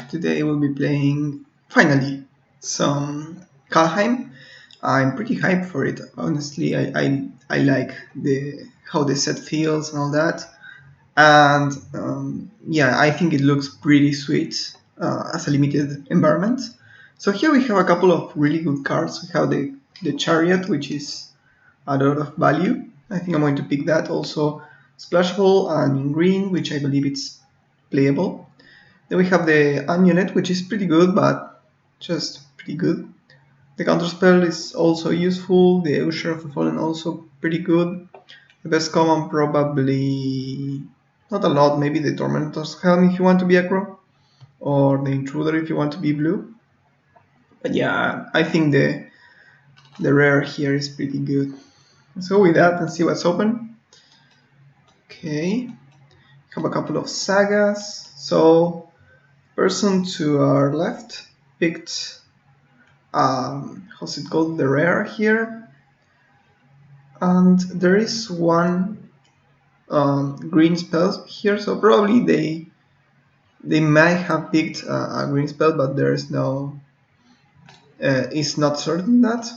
Today we'll be playing, finally, some Kaldheim. I'm pretty hyped for it, honestly. I like how the set feels and all that. And yeah, I think it looks pretty sweet as a limited environment. So here we have a couple of really good cards. We have the Chariot, which is a lot of value. I think I'm going to pick that. Also splashable and in green, which I believe it's playable. Then we have the Amulet, which is pretty good, but just pretty good. The counterspell is also useful. The Usher of the Fallen also pretty good. The best common probably not a lot. Maybe the Tormentor's Helm if you want to be aggro, or the Intruder if you want to be blue. But yeah, I think the rare here is pretty good. Let's go with that and see what's open. Okay, have a couple of sagas. So person to our left picked how's it called, the rare here, and there is one green spell here, so probably they might have picked a green spell, but there is no it's not certain that.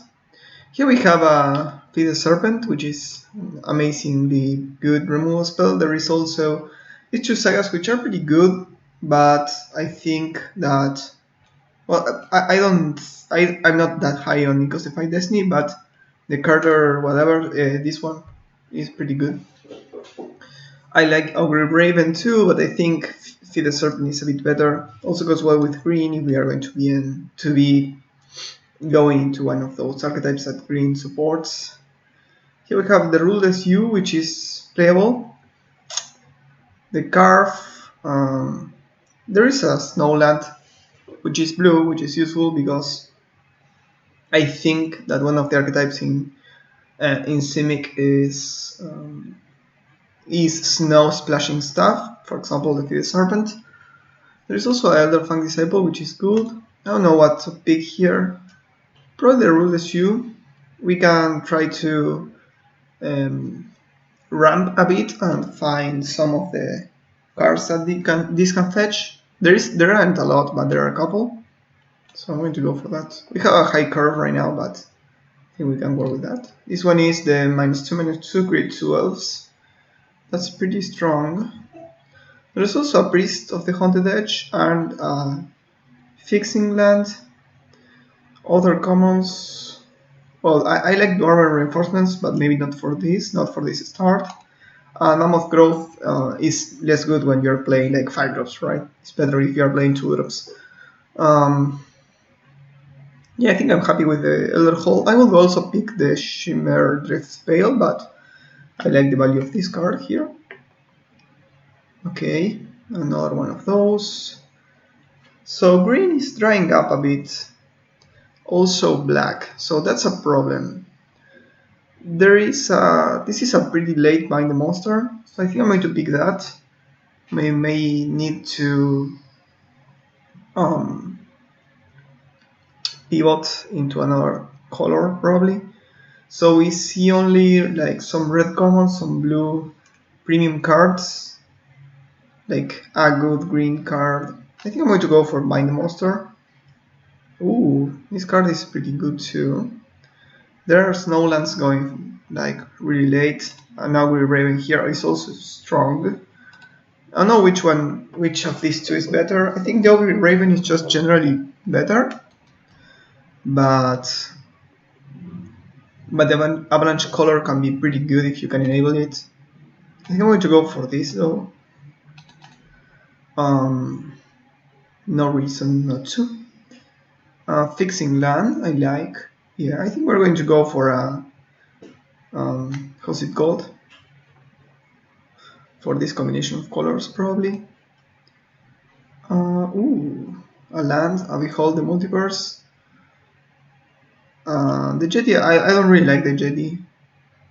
Here we have a Feed Serpent, which is an amazingly good removal spell. There is also these two sagas which are pretty good, but I think that, well, I'm not that high on Ecosify Destiny, but the Carter whatever, this one is pretty good. I like Ogre Raven too, but I think Feed the Serpent is a bit better. Also goes well with green if we are going to be going into one of those archetypes that green supports. Here we have the Ruleless U, which is playable. The Carve, there is a Snowland, which is blue, which is useful because I think that one of the archetypes in Simic is snow splashing stuff. For example, the Feed Serpent. There is also Elder Fang Disciple, which is good. I don't know what to pick here. Probably the Ruleless U. We can try to ramp a bit and find some of the cards that this can fetch. There aren't a lot, but there are a couple. So I'm going to go for that. We have a high curve right now, but I think we can work with that. This one is the -2/-2 grade 2 elves. That's pretty strong. There's also a Priest of the Haunted Edge and a Fixing Land. Other commons. Well, I like Dormant Reinforcements, but maybe not for this start. Mammoth Growth is less good when you're playing like 5 drops, right? It's better if you're playing 2 drops. Yeah, I think I'm happy with the Elder Hall. I will also pick the Shimmer Drift Veil, but I like the value of this card here. Okay, another one of those. So green is drying up a bit. Also black, so that's a problem. This is a pretty late Bind the Monster, so I think I'm going to pick that. May need to pivot into another color probably. So we see only like some red commons, some blue premium cards, like a good green card. I think I'm going to go for Bind the Monster. Ooh, this card is pretty good too. There are Snowlands going like really late, and now we're Raven here is also strong. I don't know which of these two is better. I think the Ogre Raven is just generally better, but the Avalanche color can be pretty good if you can enable it. I think I'm going to go for this though. No reason not to. Fixing Land, I like. Yeah, I think we're going to go for a how's it called? For this combination of colors, probably. A land, a Behold the Multiverse. The Jetty, I don't really like the Jetty.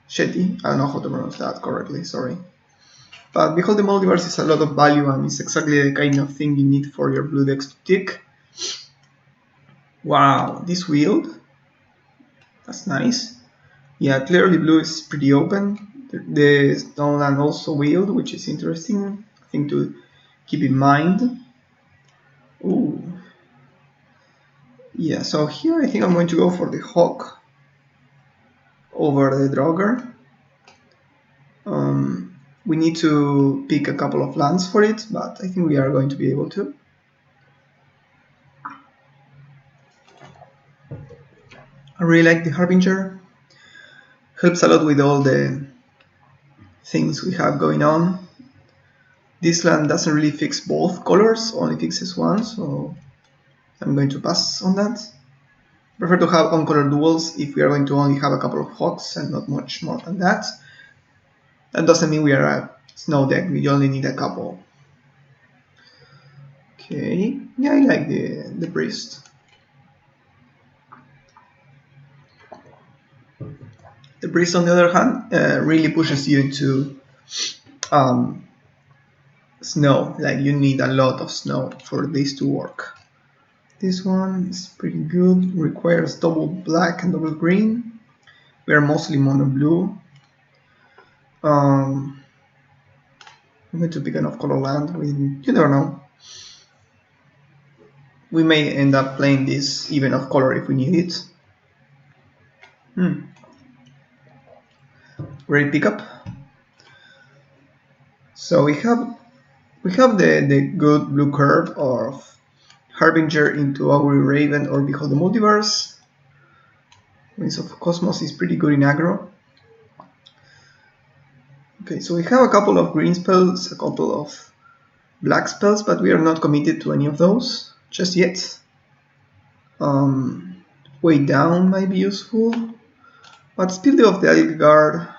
Shetty, I don't know how to pronounce that correctly, sorry. But Behold the Multiverse is a lot of value and it's exactly the kind of thing you need for your blue decks to tick. Wow, this Wield, that's nice. Yeah, clearly blue is pretty open. The Stoneland also Wield, which is interesting, I think to keep in mind. Ooh. Yeah, so here I think I'm going to go for the Hawk over the Draugr. We need to pick a couple of lands for it, but I think we are going to be able to. I really like the Harbinger. Helps a lot with all the things we have going on. This land doesn't really fix both colors, only fixes one, so I'm going to pass on that. Prefer to have on-color duels if we are going to only have a couple of Hawks and not much more than that. That doesn't mean we are a snow deck, we only need a couple. Okay, yeah, I like the Priest. The Priest, on the other hand, really pushes you into snow. Like, you need a lot of snow for this to work. This one is pretty good. Requires double black and double green. We are mostly mono blue. I'm going to pick an off-color land. You never know. We may end up playing this even off-color if we need it. Great pickup. So we have the good blue curve of Harbinger into Augury Raven or Behold the Multiverse. Winds of Cosmos is pretty good in aggro. Okay, so we have a couple of green spells, a couple of black spells, but we are not committed to any of those just yet. Way down might be useful, but Spirit of the Eldguard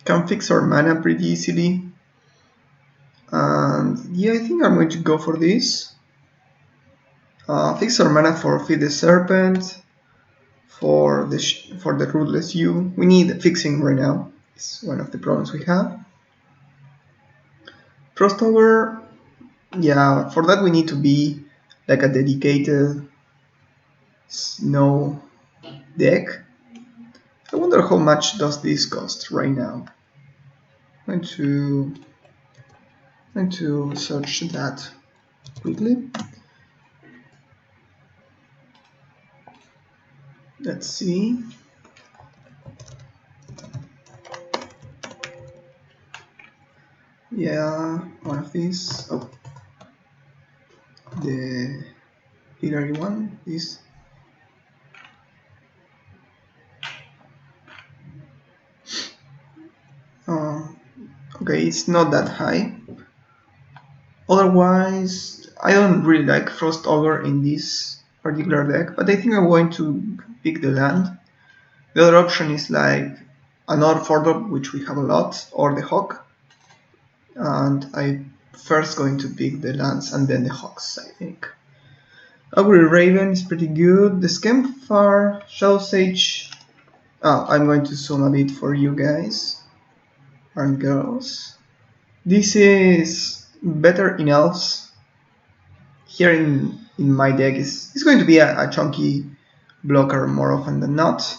can fix our mana pretty easily. And yeah, I think I'm going to go for this. Fix our mana for Feed the Serpent, for the Rootless You. We need fixing right now. It's one of the problems we have. Frost Ogre, yeah, for that we need to be like a dedicated snow deck. I wonder how much does this cost right now. I'm going to search that quickly. Let's see. Yeah, one of these. Oh, the Hillary one. This. Okay, it's not that high. Otherwise, I don't really like Frost Ogre in this particular deck, but I think I'm going to pick the land. The other option is like another 4-drop, which we have a lot, or the Hawk. And I'm first going to pick the lands and then the Hawks, I think. Augury Raven is pretty good. The Scamfar, Shadow Sage. I'm going to zoom a bit for you guys and girls. This is better in elves. Here in my deck is going to be a chunky blocker more often than not.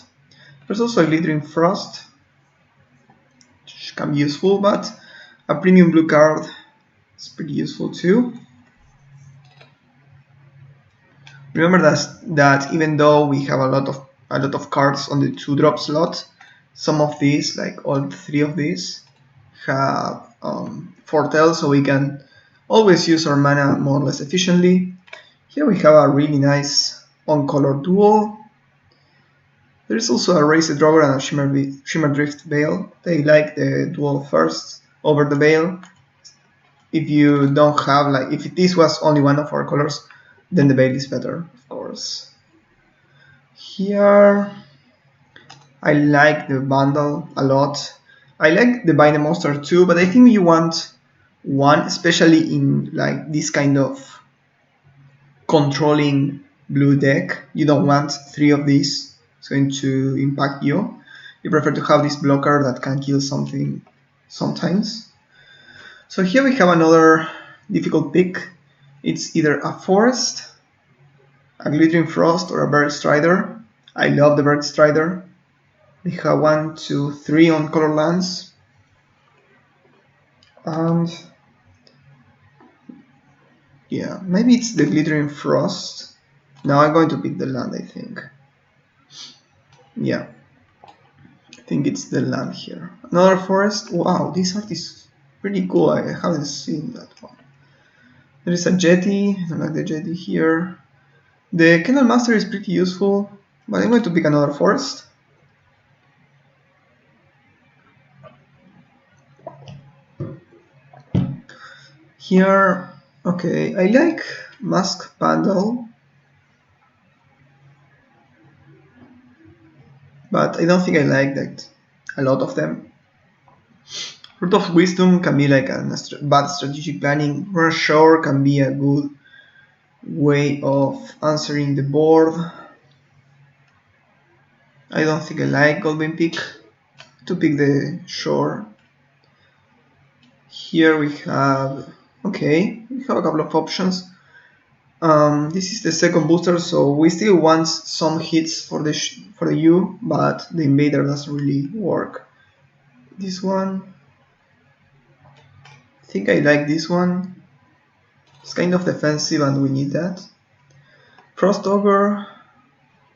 There's also a Glittering Frost, which can be useful, but a premium blue card is pretty useful too. Remember that even though we have a lot of cards on the 2-drop slot, some of these, like all 3 of these, have foretell, so we can always use our mana more or less efficiently. Here we have a really nice on-color duel. There is also a Raise the Draugr and a Shimmer Drift Veil. They like the duel first over the Veil. If you don't have, like, if this was only one of our colors, then the Veil is better, of course. Here, I like the bundle a lot. I like the Bind the Monster too, but I think you want one, especially in like this kind of controlling blue deck. You don't want 3 of these. It's going to impact you. You prefer to have this blocker that can kill something sometimes. So here we have another difficult pick. It's either a Forest, a Glittering Frost, or a Bird Strider. I love the Bird Strider. We have 1, 2, 3 on color lands. And Yeah, maybe it's the Glittering Frost. Now I'm going to pick the land, I think. Yeah, I think it's the land here. Another forest. Wow, this art is pretty cool. I haven't seen that one. There is a jetty. I don't like the jetty here. The Kennel Master is pretty useful, but I'm going to pick another forest. Here, okay, I like Mask Bundle, but I don't think I like that a lot of them. Root of Wisdom can be like a bad strategic planning. Reassure can be a good way of answering the board. I don't think I like Golden Peak to pick the shore. Here we have, okay, we have a couple of options. This is the second booster, so we still want some hits for the U, but the invader doesn't really work. This one, I think I like this one. It's kind of defensive and we need that. Frost Ogre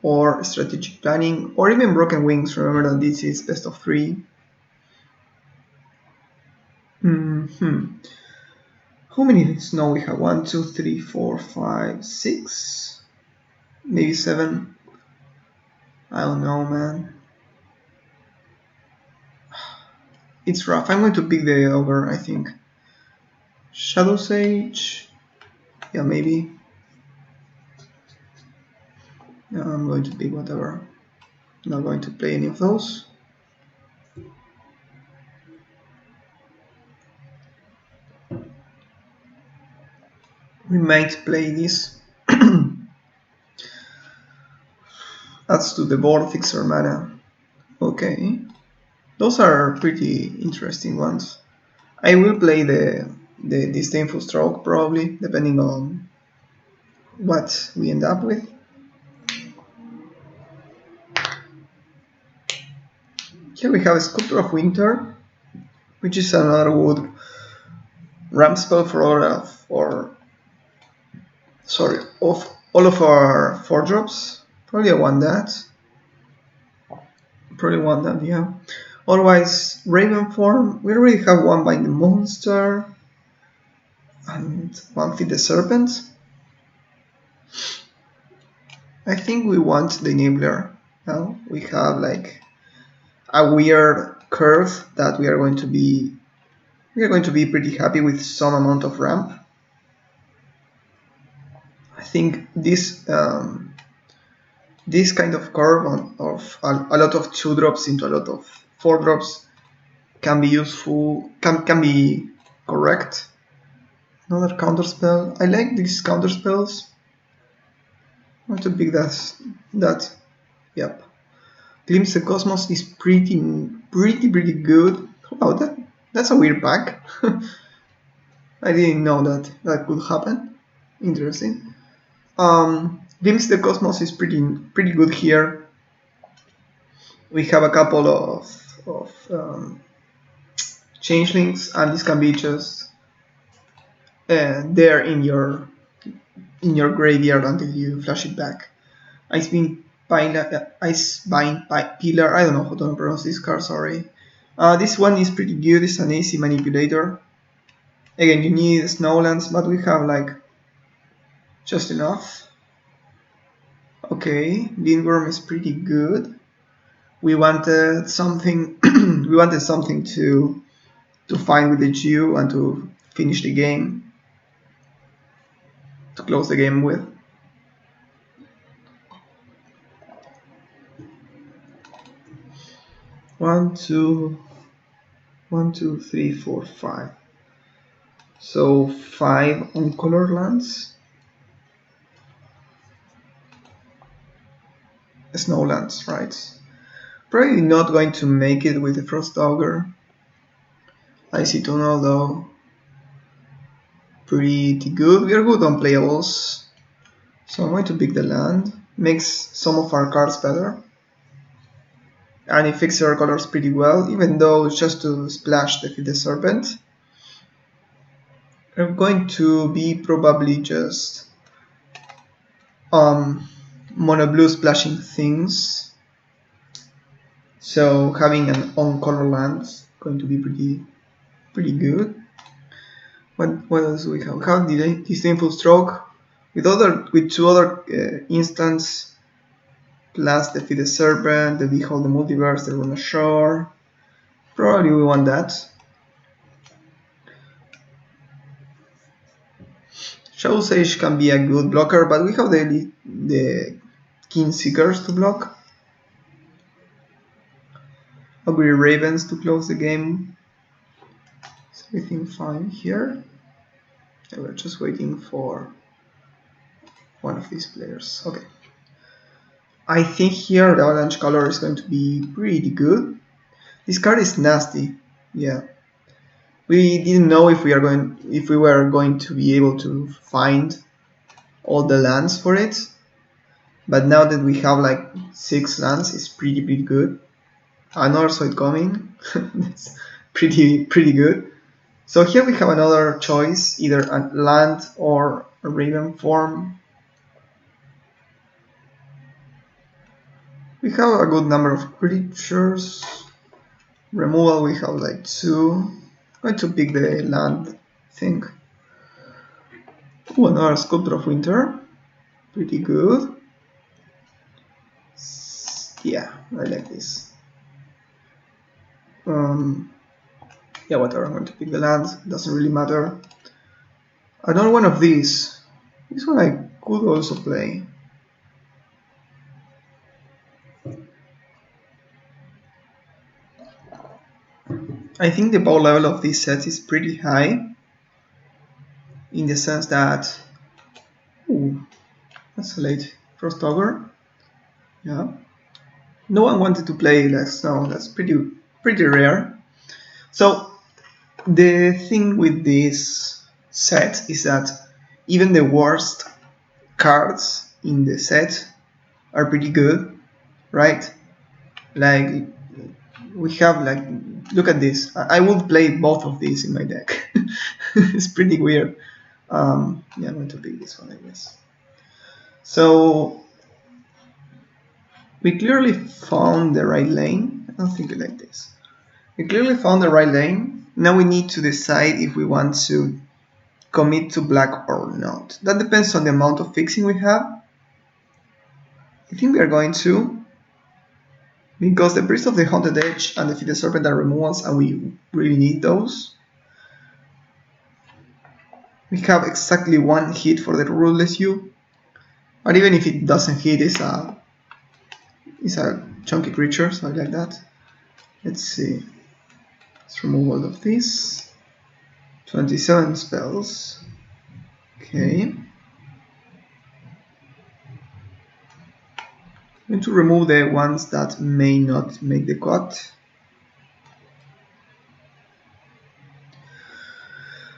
or Strategic Planning or even Broken Wings. Remember that this is best of 3. How many snow we have? 1, 2, 3, 4, 5, 6, maybe 7. I don't know, man. It's rough. I'm going to pick the Ogre, I think. Shadow Sage. Yeah, maybe. No, I'm going to pick whatever. I'm not going to play any of those. We might play this. Adds to the board fixer mana. Okay. Those are pretty interesting ones. I will play the Disdainful Stroke probably, depending on what we end up with. Here we have a Sculptor of Winter, which is another wood ramp spell for all of our 4-drops. Probably I want that. Yeah. Otherwise, Raven form. We already have one by the monster and one Feed the Serpent. I think we want the Enabler. Now we have like a weird curve that we are going to be pretty happy with some amount of ramp. I think this kind of curve of a lot of 2-drops into a lot of 4-drops can be useful, can be correct. Another counterspell. I like these counterspells. I want to pick that. Yep. Glimpse the Cosmos is pretty good. Wow, that's a weird pack. I didn't know that could happen. Interesting. Glimpse the Cosmos is pretty good here. We have a couple of changelings, and this can be just there in your graveyard until you flash it back. Icebine Pillar. I don't know how to pronounce this card. Sorry. This one is pretty good. It's an AC manipulator. Again, you need Snowlands, but we have like just enough. Okay, Lindworm is pretty good. We wanted something. We wanted something to find with the Jew and to finish the game, to close the game with. One, two, 3, 4, 5. So 5 on color lands. Snowlands, right? Probably not going to make it with the Frost Ogre. Icy Tunnel though. Pretty good. We are good on playables. So I'm going to pick the land. Makes some of our cards better. And it fixes our colors pretty well, even though it's just to splash the Serpent. are going to be probably just mono blue splashing things. So having an on-color land is going to be pretty good. What else do we have? We have Disdainful Stroke with two other instants, plus Defeat the Serpent, the Behold the Multiverse, the Rune Ashore. Probably we want that. Shadow Sage can be a good blocker, but we have the King Seekers to block. Ugly Ravens to close the game. Is everything fine here? Yeah, we're just waiting for one of these players. Okay. I think here the Avalanche color is going to be pretty good. This card is nasty. Yeah. We didn't know if we were going to be able to find all the lands for it. But now that we have like 6 lands, it's pretty good. Another Soid coming. That's pretty good. So here we have another choice, either a land or a Raven form. We have a good number of creatures. Removal we have like 2. I'm going to pick the land, I think. Ooh, another Sculptor of Winter. Pretty good. Yeah, I like this. Yeah, whatever, I'm going to pick the land, doesn't really matter. Another one of these. This one I could also play. I think the power level of this set is pretty high, in the sense that, ooh, that's a late Frost Ogre. Yeah, no one wanted to play like snow. That's pretty rare. So the thing with this set is that even the worst cards in the set are pretty good, right? Like we have like, look at this. I would play both of these in my deck. It's pretty weird. Yeah, I'm going to pick this one, I guess. So we clearly found the right lane. I don't think we like this. We clearly found the right lane. Now we need to decide if we want to commit to black or not. That depends on the amount of fixing we have. I think we are going to, because the Priest of the Haunted Edge and the Defeat the Serpent are removals, and we really need those. We have exactly 1 hit for the Ruthless You, but even if it doesn't hit, it's a chunky creature, so I like that. Let's see. Let's remove all of this. 27 spells. Okay. I'm going to remove the ones that may not make the cut.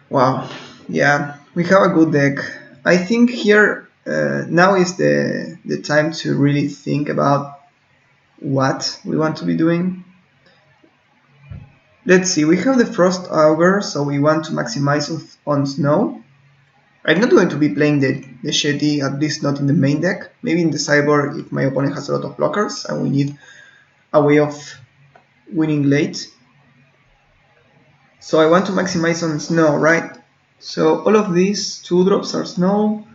Wow. Yeah, we have a good deck. I think here now is the time to really think about what we want to be doing. Let's see, we have the Frost Augur, so we want to maximize on snow. I'm not going to be playing the Shetty, at least not in the main deck. Maybe in the sideboard if my opponent has a lot of blockers and we need a way of winning late. So I want to maximize on snow, right? So all of these 2-drops are snow,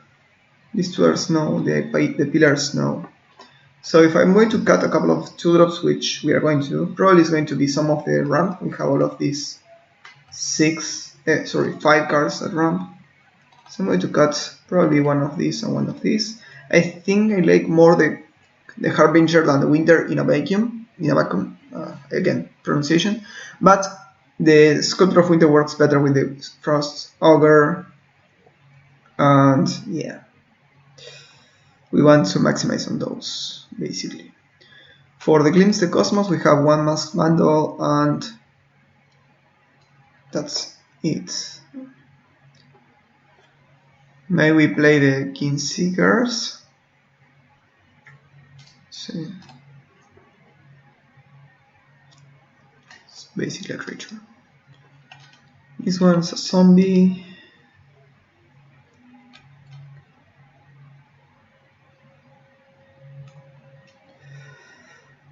these 2 are snow, the pillar is snow. So if I'm going to cut a couple of 2-drops, which we are going to, probably is going to be some of the ramp. We have all of these 5 cards at ramp. So I'm going to cut probably one of these and one of these. I think I like more the Harbinger than the Winter in a vacuum. Again, pronunciation. But the Sculptor of Winter works better with the Frost Augur. And yeah, we want to maximize on those, basically. For the Glimpse the Cosmos, we have 1 Masked Bundle, and that's it. May we play the King Seekers? See. It's basically a creature. This one's a zombie.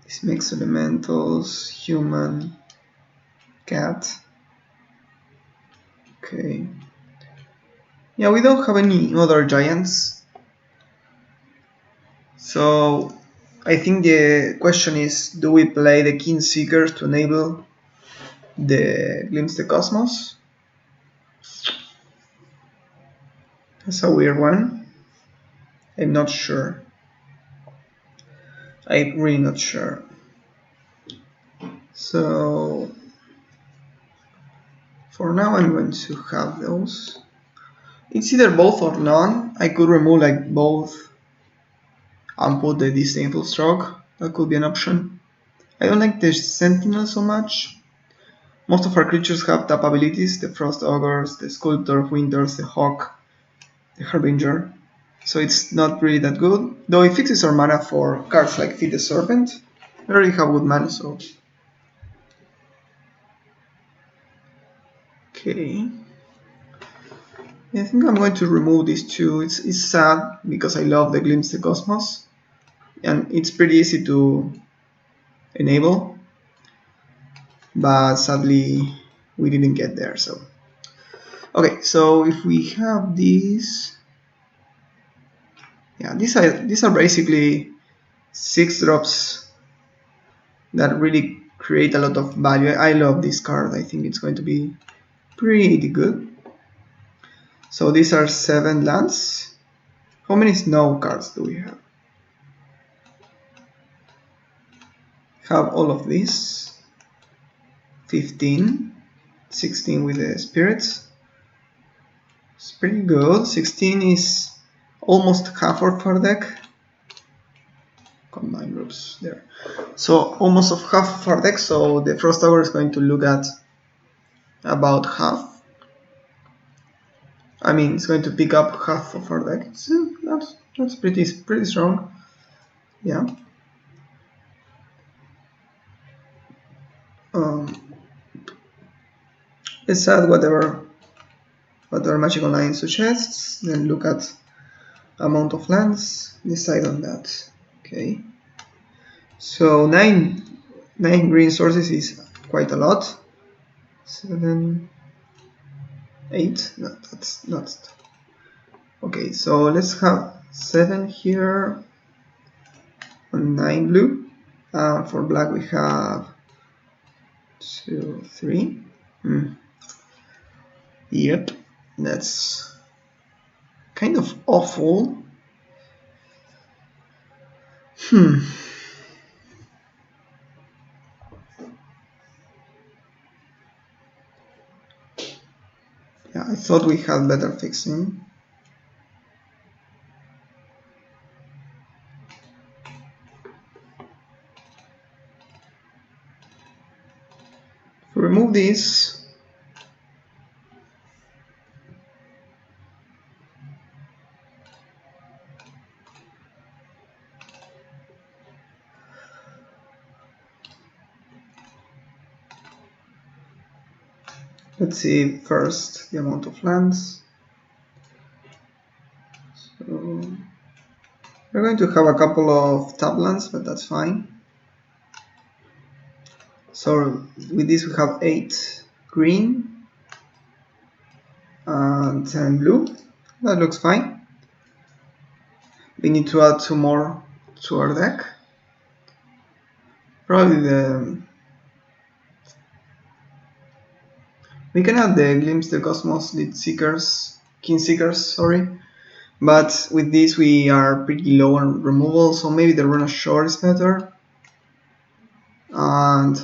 These mixed elementals, human, cat. Okay. Yeah, we don't have any other giants. So I think the question is, do we play the King Seekers to enable the Glimpse the Cosmos? That's a weird one. I'm not sure. I'm really not sure. So for now I'm going to have those. It's either both or none. I could remove like both and put the disdainful stroke. That could be an option. I don't like the Sentinel so much. Most of our creatures have tap abilities, the Frost Augurs, the Sculptor of Winters, the Hawk, the Harbinger. So it's not really that good. Though it fixes our mana for cards like Feed the Serpent. We already have good mana, so... Okay. I think I'm going to remove these two. It's sad because I love the Glimpse the Cosmos. And it's pretty easy to enable. But sadly, we didn't get there, so... Okay, so if we have these... Yeah, these are basically 6 drops that really create a lot of value. I love this card. I think it's going to be pretty good. So these are 7 lands. How many snow cards do we have? Have all of these. 15. 16 with the spirits. It's pretty good. 16 is almost half of our deck. Combine groups there. So almost of half of our deck. So the Frost Tower is going to look at about half. I mean, it's going to pick up half of our deck. So that's pretty strong. Yeah. Let's add whatever Magic Online suggests. Then look at amount of lands. Decide on that. Okay. So 9 green sources is quite a lot. 7, 8. No, that's not. Okay, so let's have 7 here and 9 blue. For black we have 2, 3. Yep, that's kind of awful. Yeah, I thought we had better fixing. Remove this. Let's see first the amount of lands. So we're going to have a couple of tap lands, but that's fine. So with this we have 8 green and 10 blue. That looks fine. We need to add 2 more to our deck. Probably we can add the Glimpse the Cosmos, the Seekers, King Seekers, sorry. But with this we are pretty low on removal, so maybe the Runa Shore is better. And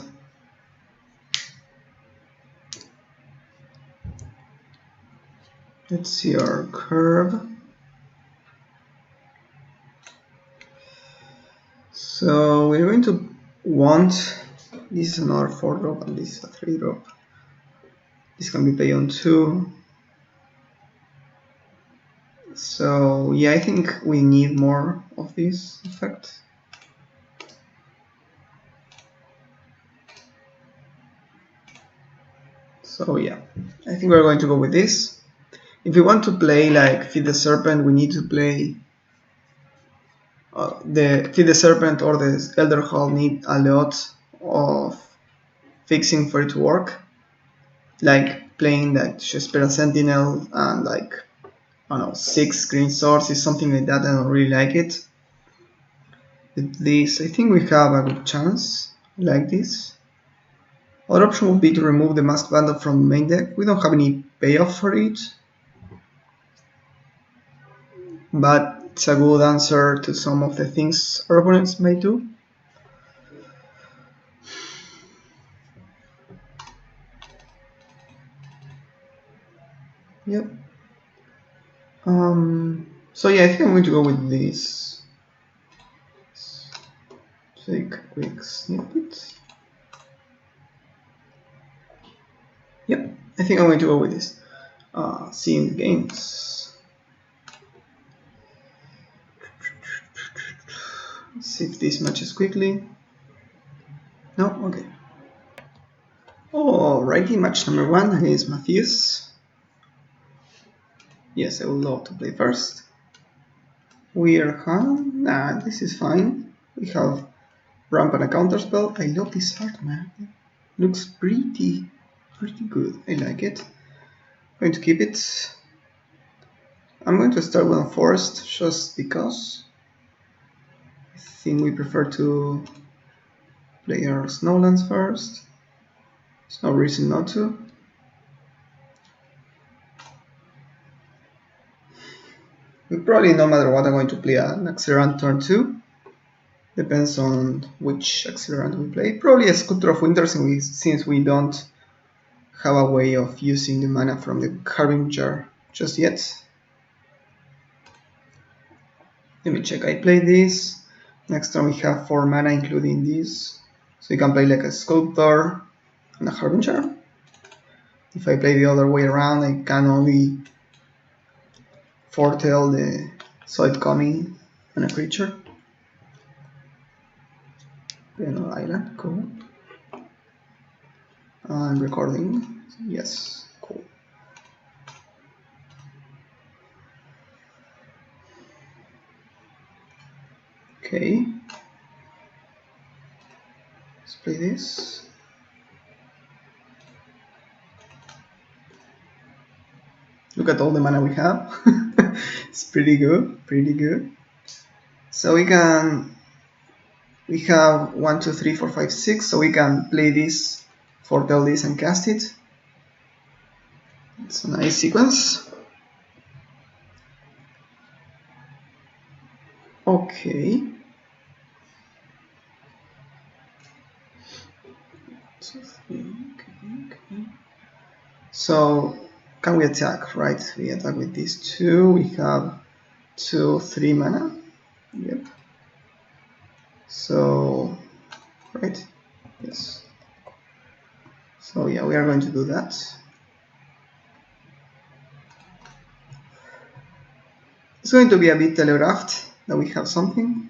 let's see our curve. So we're going to want, this is another 4 drop and this is a 3 drop. This can be paid on 2. So yeah, I think we need more of this effect. So yeah, I think we're going to go with this. If we want to play like Feed the Serpent, we need to play the Serpent or the Elder Hall need a lot of fixing for it to work. Like playing like Shespera Sentinel and like, I don't know, 6 green swords is something like that. I don't really like it. With this, I think we have a good chance. I like this. Other option would be to remove the Masked Bandit from the main deck. We don't have any payoff for it, but it's a good answer to some of the things our opponents may do. Yep. So yeah, I think I'm going to go with this. Take a quick snippet. Yep, I think I'm going to go with this. Seeing the games. Let's see if this matches quickly. No? Okay. Alrighty, match number 1 against Matthias. Yes, I would love to play first. Weird, huh? Nah, this is fine. We have ramp and a counterspell. I love this art, man. Looks pretty good. I like it. I'm going to keep it. I'm going to start with a forest just because I think we prefer to play our snowlands first. There's no reason not to. We probably, no matter what, I'm going to play an Accelerant turn 2. Depends on which Accelerant we play. Probably a Sculptor of Winter since we don't have a way of using the mana from the Harbinger just yet. Let me check. I play this. Next turn we have 4 mana including this. So you can play like a Sculptor and a Harbinger. If I play the other way around, I can only foretell the Soil coming on a creature. Penal Island, cool. I'm recording. Yes, cool. Okay. Let's play this. Look at all the mana we have. It's pretty good. So we have 1, 2, 3, 4, 5, 6. So we can play this, foretell this, and cast it. It's a nice sequence. Okay. Okay. So can we attack? Right, we attack with these 2. We have 2, 3 mana. Yep. So, right, yes. So yeah, we are going to do that. It's going to be a bit telegraphed that we have something,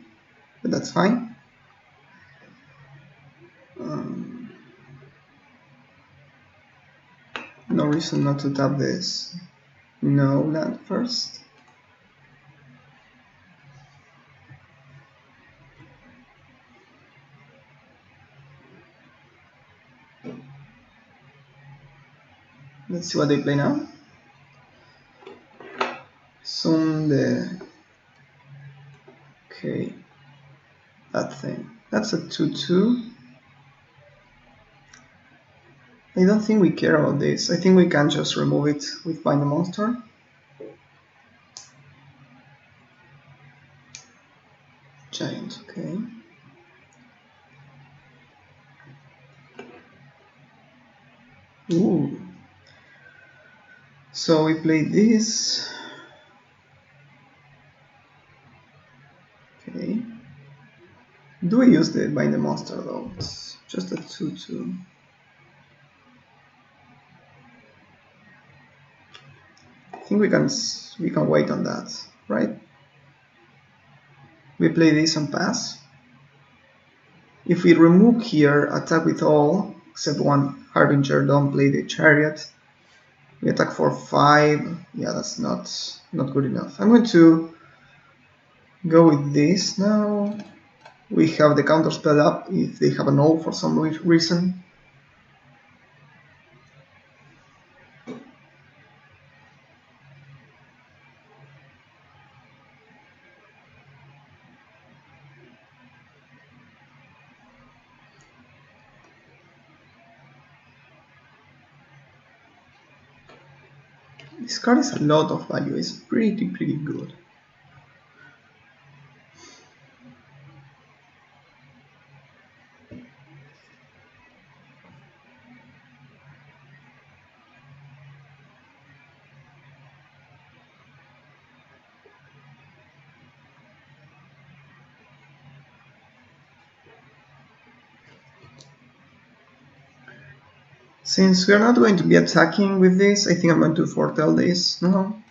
but that's fine. No reason not to tap this no land first. Let's see what they play now. Soon the... Okay, that thing. That's a 2/2. I don't think we care about this. I think we can just remove it with Bind the Monster. Giant, okay. Ooh. So we play this. Okay. Do we use the Bind the Monster though? It's just a 2/2. I think we can wait on that, right? We play this and pass. If we remove here, attack with all except 1 Harbinger, don't play the Chariot. We attack for 5. Yeah, that's not good enough. I'm going to go with this now. We have the counter spell up if they have a no for some reason. This card has a lot of value, it's pretty good. Since we are not going to be attacking with this, I think I'm going to foretell this now.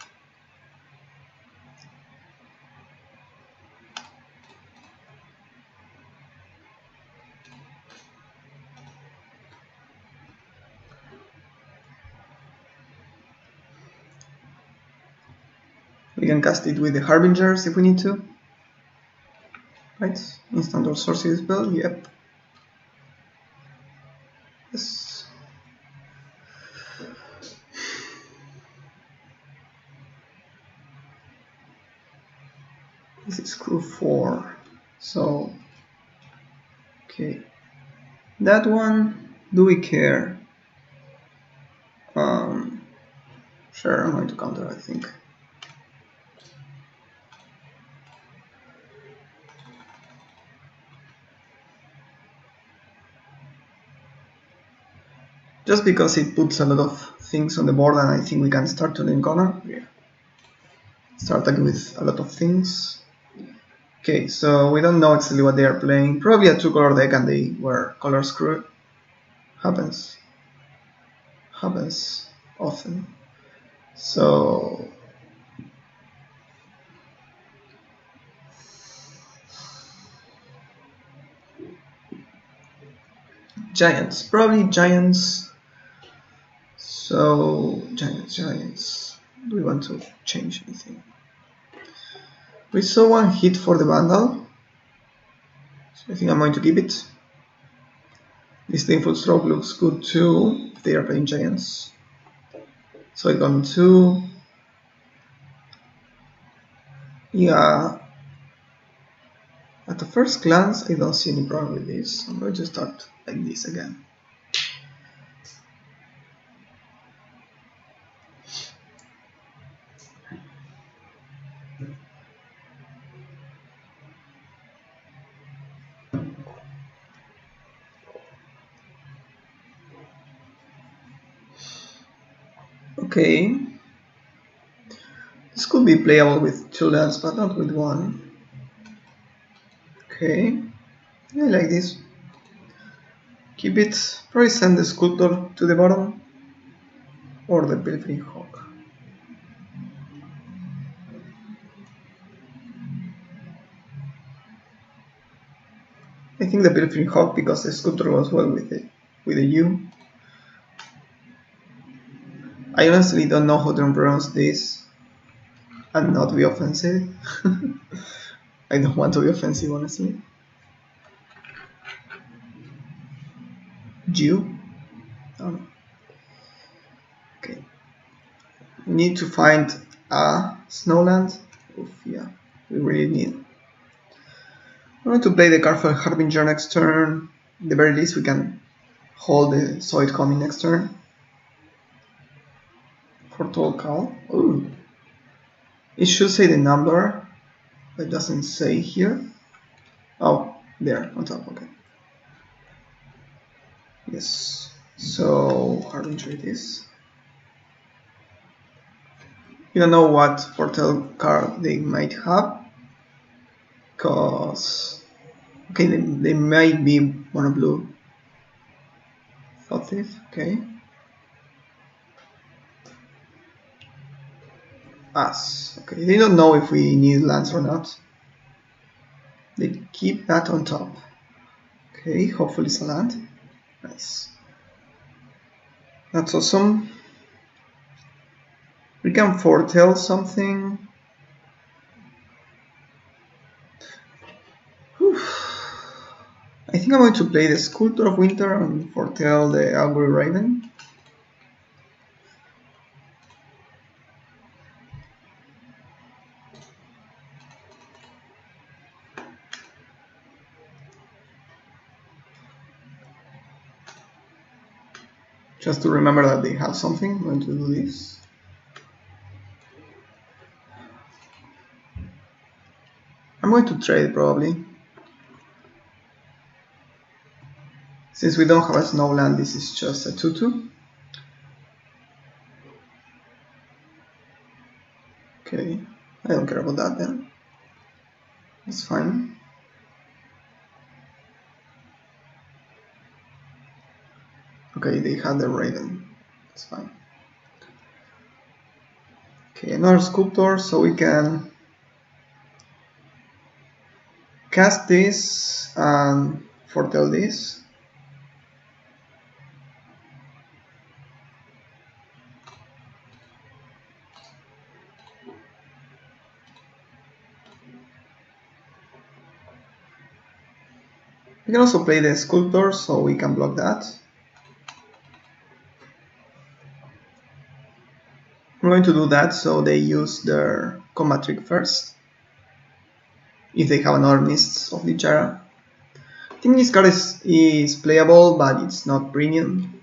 We can cast it with the Harbingers if we need to. Right? Instant or sorcery spell, yep. Yes. This is crew 4. So, okay. That one, do we care? Sure, I'm going to counter, I think. Just because it puts a lot of things on the board and I think we can start to the corner. Yeah. Start again with a lot of things. Okay, so we don't know exactly what they are playing. Probably a 2-color deck and they were color screwed. Happens often. So Giants, probably Giants. So Giants. Do we want to change anything? We saw one hit for the Vandal, so I think I'm going to keep it. This Disdainful Stroke looks good too if they are playing Giants. So I got 2. Yeah. At the first glance, I don't see any problem with this. I'm going to start like this again. Okay. This could be playable with 2 lands, but not with 1. Okay. I like this. Keep it. Probably send the Sculptor to the bottom. Or the Pilfering Hawk. I think the Pilfering Hawk because the Sculptor goes well with the U. I honestly don't know how to pronounce this and not be offensive. I don't want to be offensive, honestly. Jew? I don't know. Okay. We need to find a Snowland. Oof, yeah, we really need. I'm going to play the card for Harbinger next turn. At the very least, we can hold the Zoid coming next turn. For Tall Call. Ooh. It should say the number, but it doesn't say here. Oh, there, on top, okay. Yes, so Harbinger it is. You don't know what Foretell card they might have, because okay, they might be mono blue. Thought Thief, okay. Us, okay. They don't know if we need lands or not. They keep that on top. Okay, hopefully it's a land. Nice. That's awesome. We can foretell something. I think I'm going to play the Sculptor of Winter and foretell the Augury Raven. Just to remember that they have something, I'm going to do this. I'm going to trade probably. Since we don't have a snow land, this is just a 2-2. Okay, I don't care about that then. That's fine. Okay, they had the Raven. That's fine. Okay, another Sculptor, so we can cast this and foretell this. We can also play the Sculptor, so we can block that. I'm going to do that so they use their combat trick first. If they have another Mists of the Jara. I think this card is playable, but it's not premium.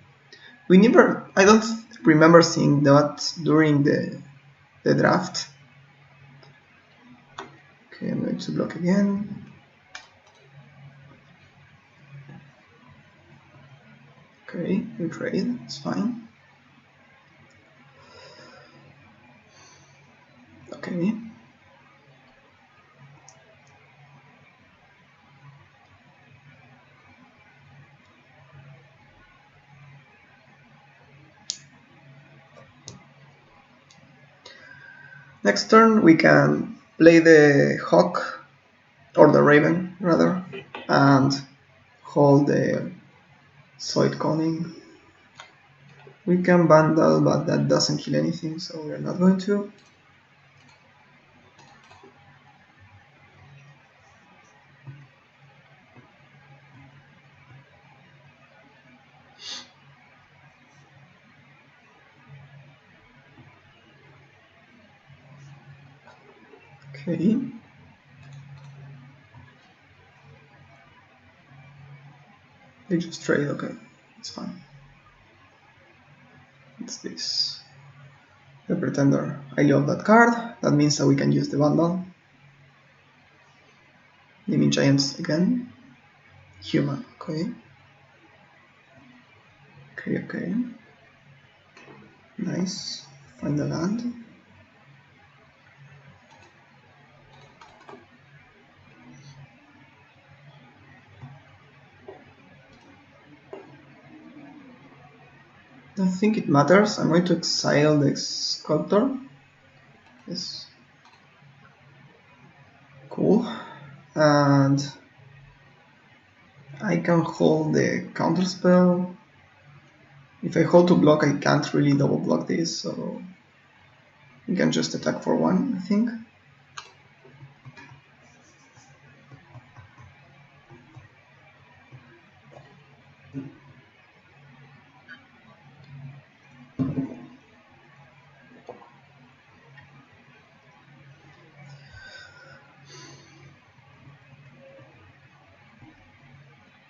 I don't remember seeing that during the draft. Okay, I'm going to block again. Okay, we trade, it's fine. Okay. Next turn we can play the Hawk, or the Raven rather, and hold the Soit Conning. We can Vandal, but that doesn't kill anything, so we're not going to. Okay. They just trade, okay, it's fine. It's this. The Pretender. I love that card. That means that we can use the Vandal. Naming Giants again. Human, okay. Okay. Nice. Find the land. I don't think it matters. I'm going to exile the Sculptor. Yes. Cool. And I can hold the counterspell. If I hold to block, I can't really double block this, so we can just attack for 1, I think.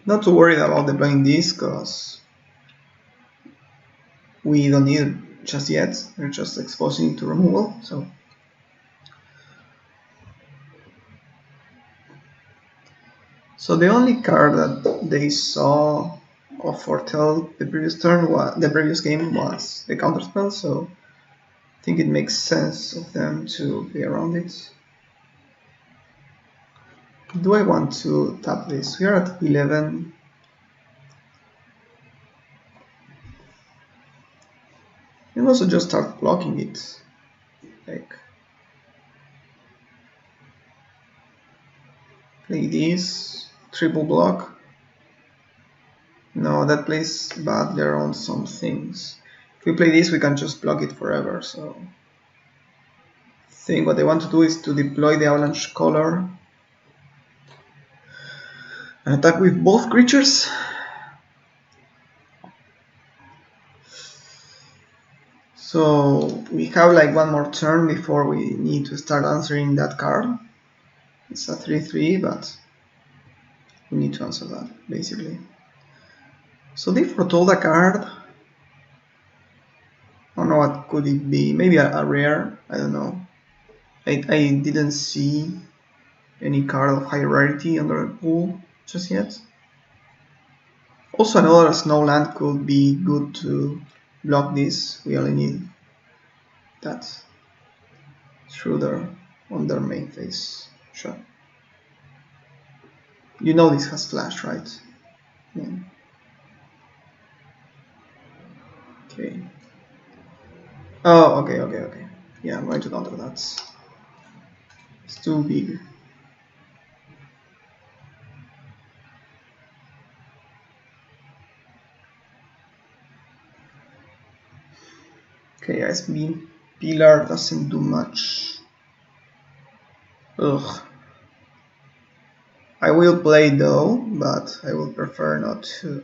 Not too worried about deploying this, because we don't need it just yet. We're just exposing it to removal, so. So the only card that they saw of foretell the previous game was the counterspell, so I think it makes sense of them to be around it. Do I want to tap this? We are at 11. You can also just start blocking it. Like, play this, triple block. No, that plays badly around some things. If we play this, we can just block it forever, so I think what I want to do is to deploy the Avalanche Color. An attack with both creatures. So we have like one more turn before we need to start answering that card. It's a 3/3, but we need to answer that basically. So they foretold a card. I don't know what could it be. Maybe a rare. I don't know. I didn't see any card of high rarity under the pool just yet. Also, another snowland could be good to block this. We only need that Shooter on their main phase. Sure. You know this has flash, right? Yeah. Okay. Oh, okay. Yeah, I'm going to counter that. It's too big. Okay, SB Pillar doesn't do much. Ugh. I will play though, but I would prefer not to.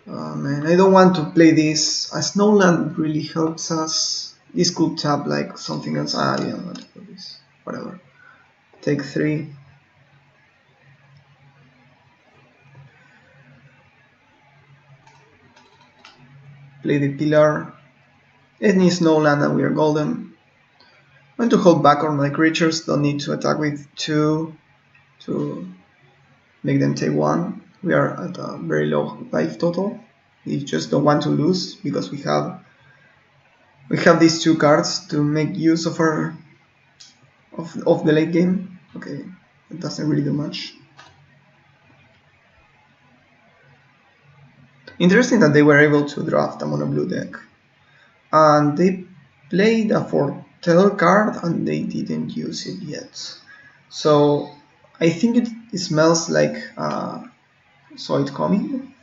Oh man, I don't want to play this. A Snowland really helps us. This could tap like something else. Yeah, I'm going to put this. Whatever. Take 3. Play the Pillar. Any Snowland and we are golden. I'm going to hold back on my creatures. Don't need to attack with 2 to make them take 1. We are at a very low life total. We just don't want to lose because we have these 2 cards to make use of our of the late game. Okay, it doesn't really do much. Interesting that they were able to draft a mono blue deck, and they played a foretell card and they didn't use it yet. So I think it smells like saw it coming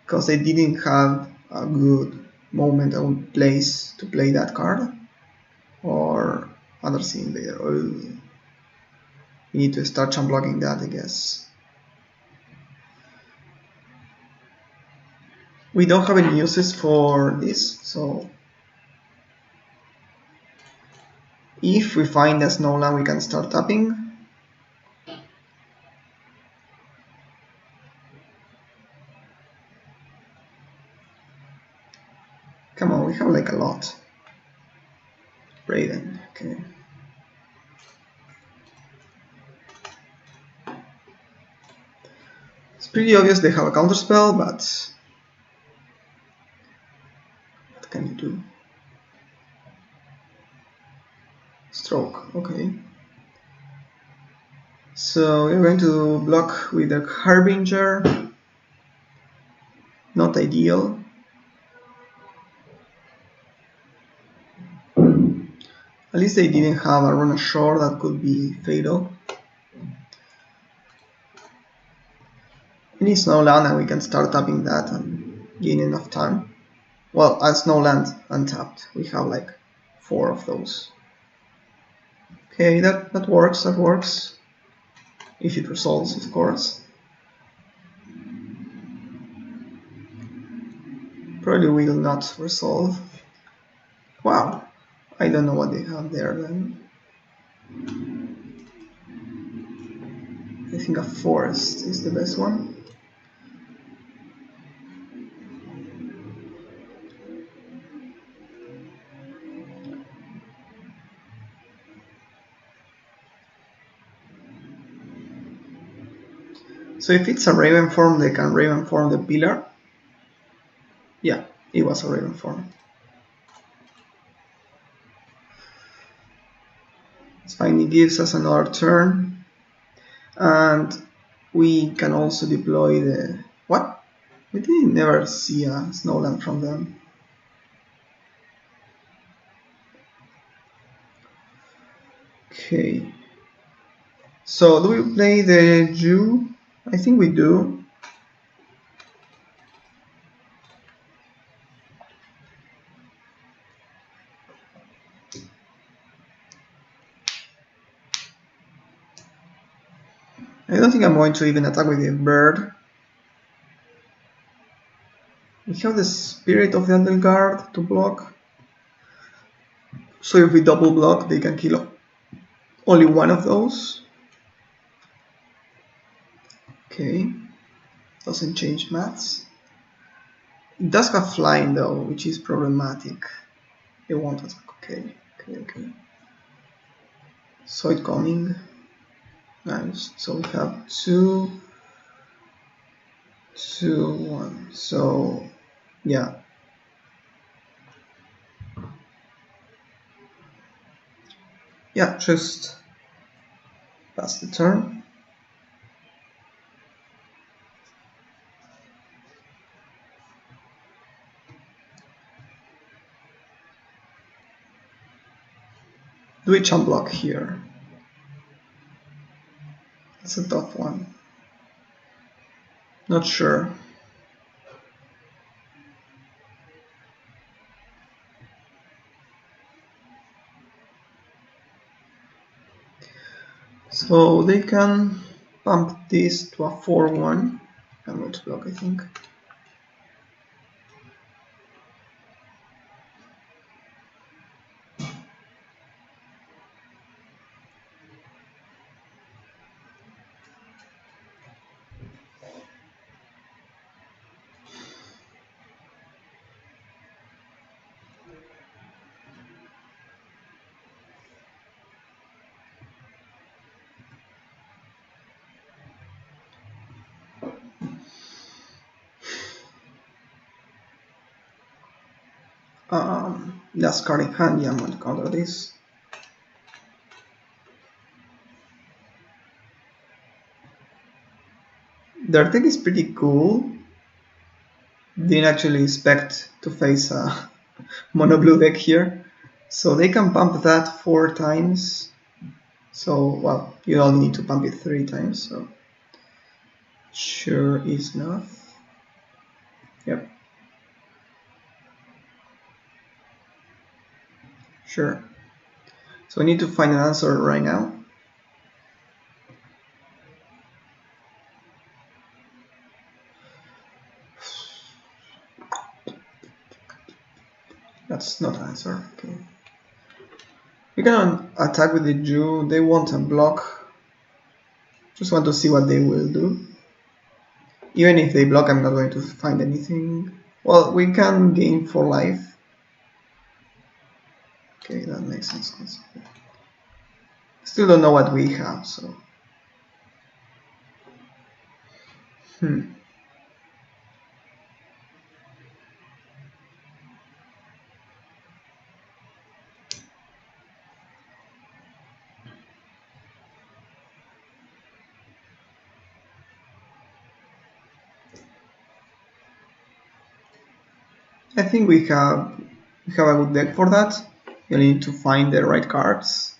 because they didn't have a good moment or place to play that card, or Undersea Invader. We need to start unblocking that, I guess. We don't have any uses for this, so if we find a Snowland, we can start tapping. Come on, we have like a lot. Raven, okay. It's pretty obvious they have a counterspell, but what can you do? Stroke, okay. So we're going to block with the Harbinger. Not ideal. At least they didn't have a run ashore that could be fatal. We need Snowland and we can start tapping that and gain enough time. Well, a Snowland untapped. We have like 4 of those. Okay, that works. If it resolves, of course. Probably will not resolve. Wow, I don't know what they have there then. I think a forest is the best one. So if it's a Raven form, they can Raven form the pillar. Yeah, it was a Raven form. It's fine, it gives us another turn. And we can also deploy the... What? We didn't never see a Snowland from them. Okay. So do we play the Jew? I think we do. I don't think I'm going to even attack with the bird. We have the Spirit of the Underguard to block. So if we double block, they can kill only one of those. Okay, doesn't change maths. It does have flying though, which is problematic. It won't attack. Okay. So it's coming. Nice. So we have 2, 2, 1. So yeah. Yeah, just pass the turn. Do we jump block here? That's a tough one. Not sure. So they can pump this to a 4-1. I'm going to block, I think. Last card in hand, yeah, I'm going to counter this. Their deck is pretty cool. Didn't actually expect to face a mono blue deck here. So they can pump that 4 times. So, well, you only need to pump it 3 times, so sure is enough. Yep. Sure. So we need to find an answer right now. That's not an answer. Okay. We can attack with the Jew. They want a block. Just want to see what they will do. Even if they block, I'm not going to find anything. Well, we can gain 4 life. Okay, that makes sense. Still don't know what we have, so. I think we have a good deck for that. You need to find the right cards.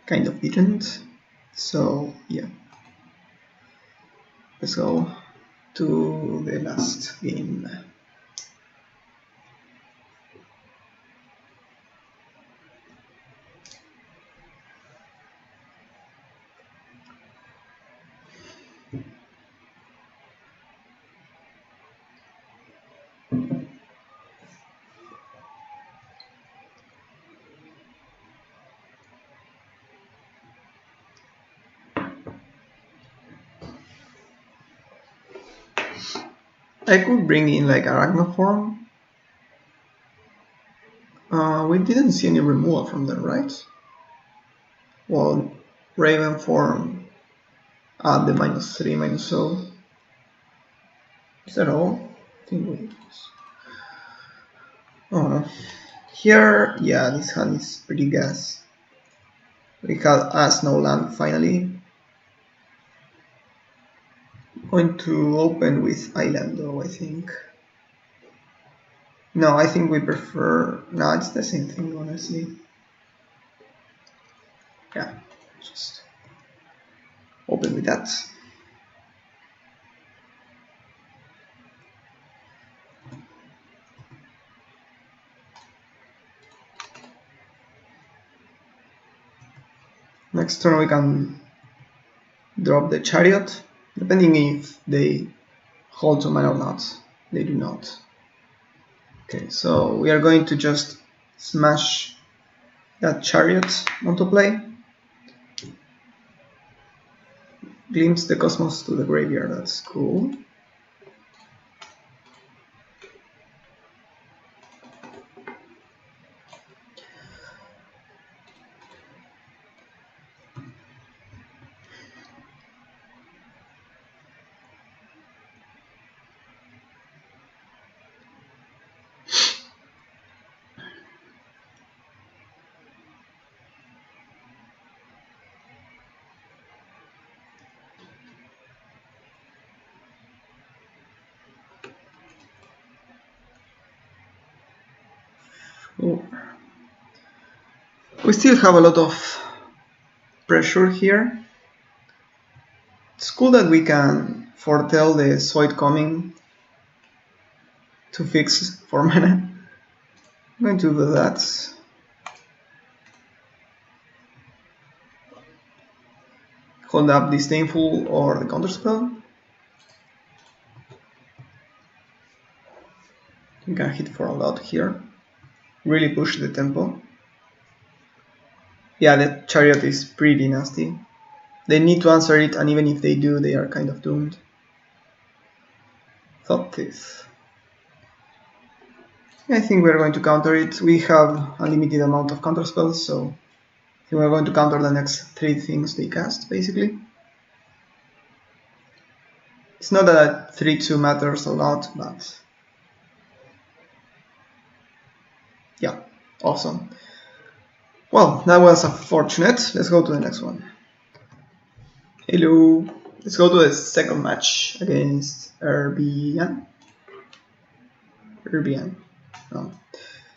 Kind of didn't. So yeah. Let's go to the last game. I could bring in like Arachnoform. We didn't see any removal from them, right? Well, Raven form at the -3, -0. Is that all? I think we. Oh no. Here, yeah, this hand is pretty gas. We have a snow land finally. Going to open with island though, I think. No, I think we prefer. No, it's the same thing, honestly. Yeah, just open with that. Next turn we can drop the chariot, depending if they hold to mana or not. They do not. Okay, so we are going to just smash that chariot onto play. Glimpse the cosmos to the graveyard, that's cool. Oh. We still have a lot of pressure here. It's cool that we can foretell the Sword coming to fix 4 mana. I'm going to do that. Hold up Disdainful or the counterspell. You can hit for a lot here. Really push the tempo. Yeah, the chariot is pretty nasty. They need to answer it, and even if they do, they are kind of doomed. Thought Thief. I think we're going to counter it. We have a limited amount of counter spells, so I think we're going to counter the next 3 things they cast, basically. It's not that 3-2 matters a lot, but yeah, awesome. Well, that was unfortunate. Let's go to the next one. Hello. Let's go to the second match against Erbian. No.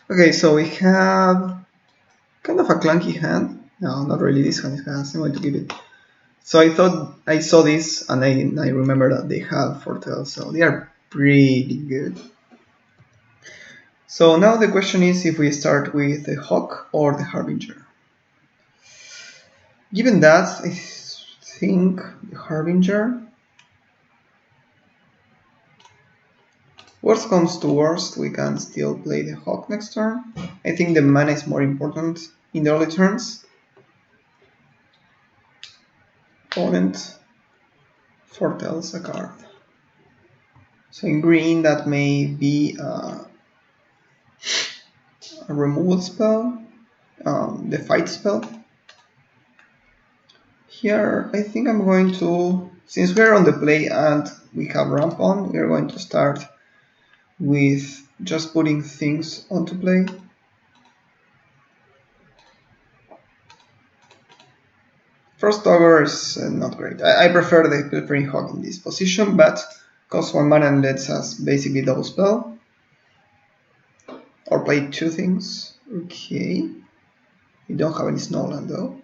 Okay, so we have kind of a clunky hand. No, not really. This one has. I'm going to give it. So I thought I saw this and I remember that they have Fortel, so they are pretty good. So now the question is if we start with the Hawk or the Harbinger. Given that, I think the Harbinger. Worst comes to worst, we can still play the Hawk next turn. I think the mana is more important in the early turns. Opponent foretells a card. So in green that may be a removal spell, the fight spell. Here I think I'm going to, since we're on the play and we have ramp on, we're going to start with just putting things onto play. First Ogre is not great. I prefer the Pilfering Hawk in this position, but costs 1 mana and lets us basically double spell. Or play 2 things. Okay. We don't have any Snowland though.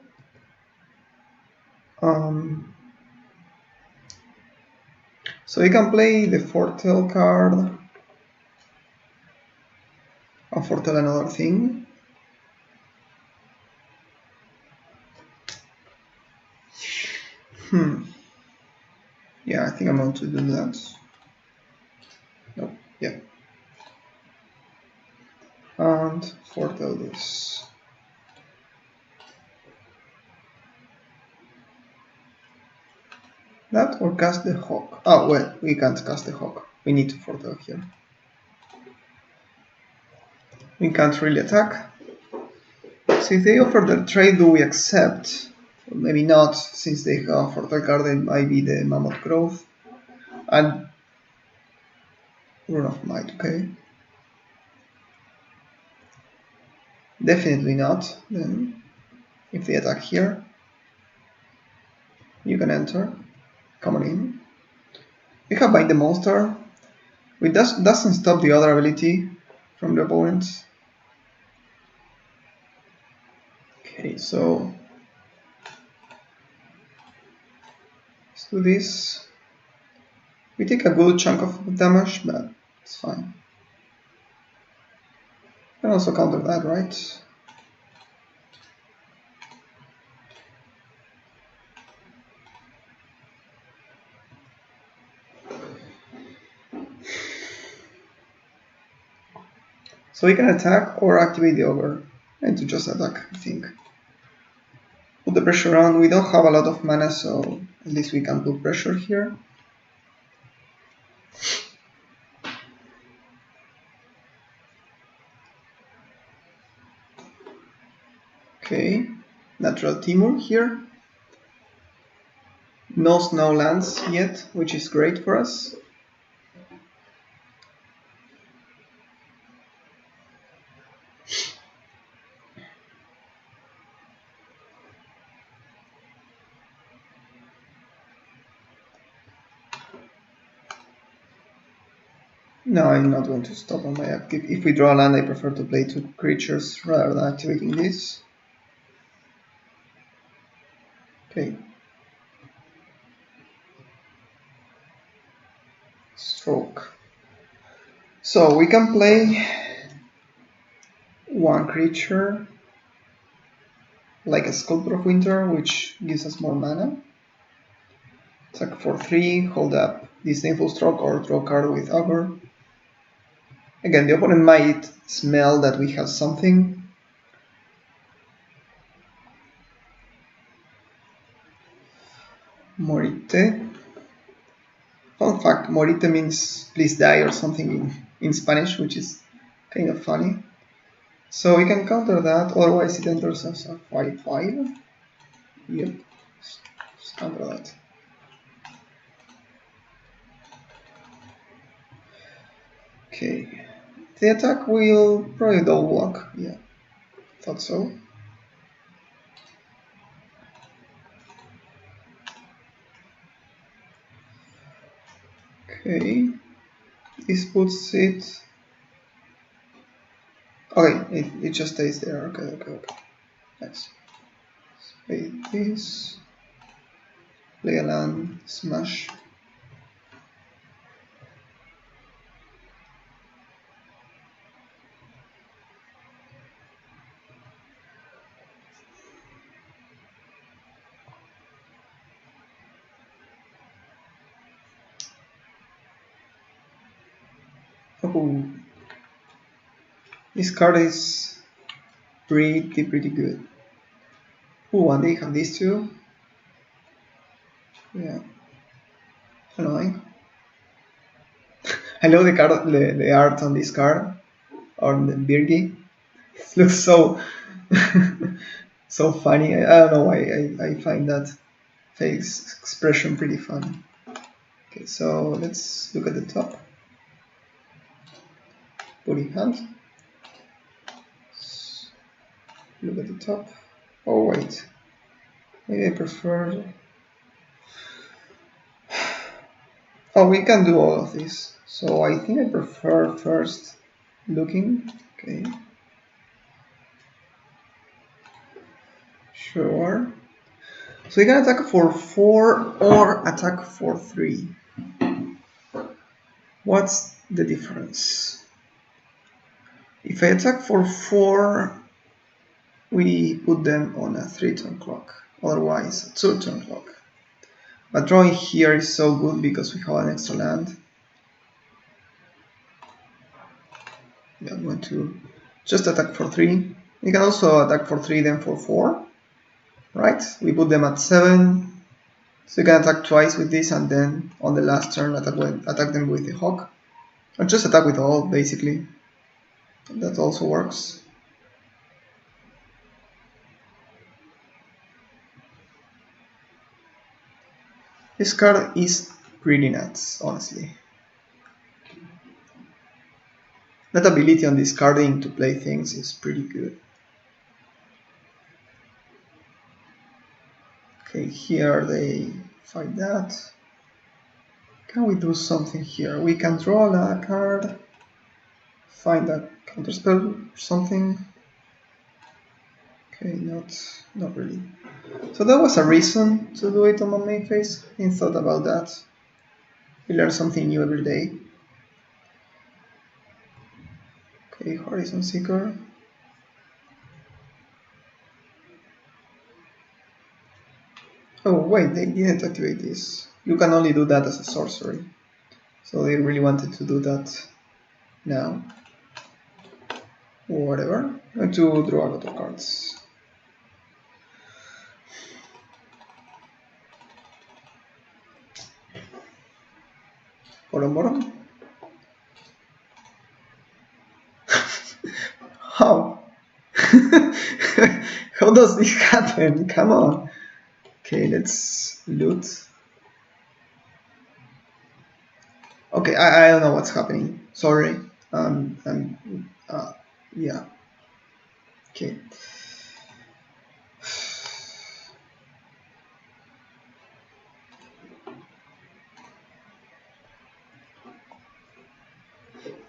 So we can play the Foretell card and foretell another thing. Yeah, I think I'm going to do that. Nope, yeah. And foretell this. That or cast the Hawk. Oh, well, we can't cast the Hawk. We need to foretell here. We can't really attack. So if they offer the trade, do we accept? Well, maybe not, since they have foretell card, it might be the Mammoth Growth. And Rune of Might, okay. Definitely not, then. If they attack here, you can enter. Come on in. We have Bind the Monster, which doesn't stop the other ability from the opponent. Okay, so let's do this. We take a good chunk of damage, but it's fine. We can also counter that, right? So we can attack or activate the ogre. And to just attack, I think. Put the pressure on. We don't have a lot of mana, so at least we can put pressure here. Okay, natural Timur here. No snow lands yet, which is great for us. No, I'm not going to stop on my active. If we draw a land, I prefer to play 2 creatures rather than activating this. Okay. Stroke. So we can play 1 creature, like a Sculptor of Winter, which gives us more mana. Attack for 3, hold up Disdainful Stroke or draw card with Ogre. Again, the opponent might smell that we have something. Morite. Fun fact, Morite means please die or something in Spanish, which is kind of funny. So we can counter that, otherwise it enters as a 5/5. Yep, just counter that. Okay, the attack will probably double block, yeah, thought so. Okay, this puts it... Okay, it just stays there, okay. Nice. Play this, play a land, smash. Oh, this card is pretty good. Oh, and they have these two. Yeah, annoying. I love the card, the art on this card, on the Birgi. It looks so so funny. I don't know why I find that face expression pretty funny. Okay, so let's look at the top. Putting hand. Look at the top. Oh wait, maybe I prefer... Oh, we can do all of this. So I think I prefer first looking. Okay. Sure. So you can attack for 4 or attack for 3. What's the difference? If I attack for 4, we put them on a 3-turn clock, otherwise a 2-turn clock. But drawing here is so good because we have an extra land. Yeah, I'm going to just attack for 3. You can also attack for 3, then for 4. Right? We put them at 7. So you can attack twice with this and then on the last turn attack them with the hawk. Or just attack with all, basically. That also works. This card is pretty nuts, honestly. That ability on discarding to play things is pretty good. Okay, here they fight that. Can we do something here? We can draw a card, find a counterspell or something. Okay, not really. So that was a reason to do it on my main phase. I didn't thought about that. We learn something new every day. Okay, Horizon Seeker. Oh wait, they didn't activate this. You can only do that as a sorcery. So they really wanted to do that now. Whatever. I'm going to draw a lot of cards. Bottom. How? How does this happen? Come on. Okay, let's loot. Okay, I don't know what's happening. Sorry. Yeah. Okay.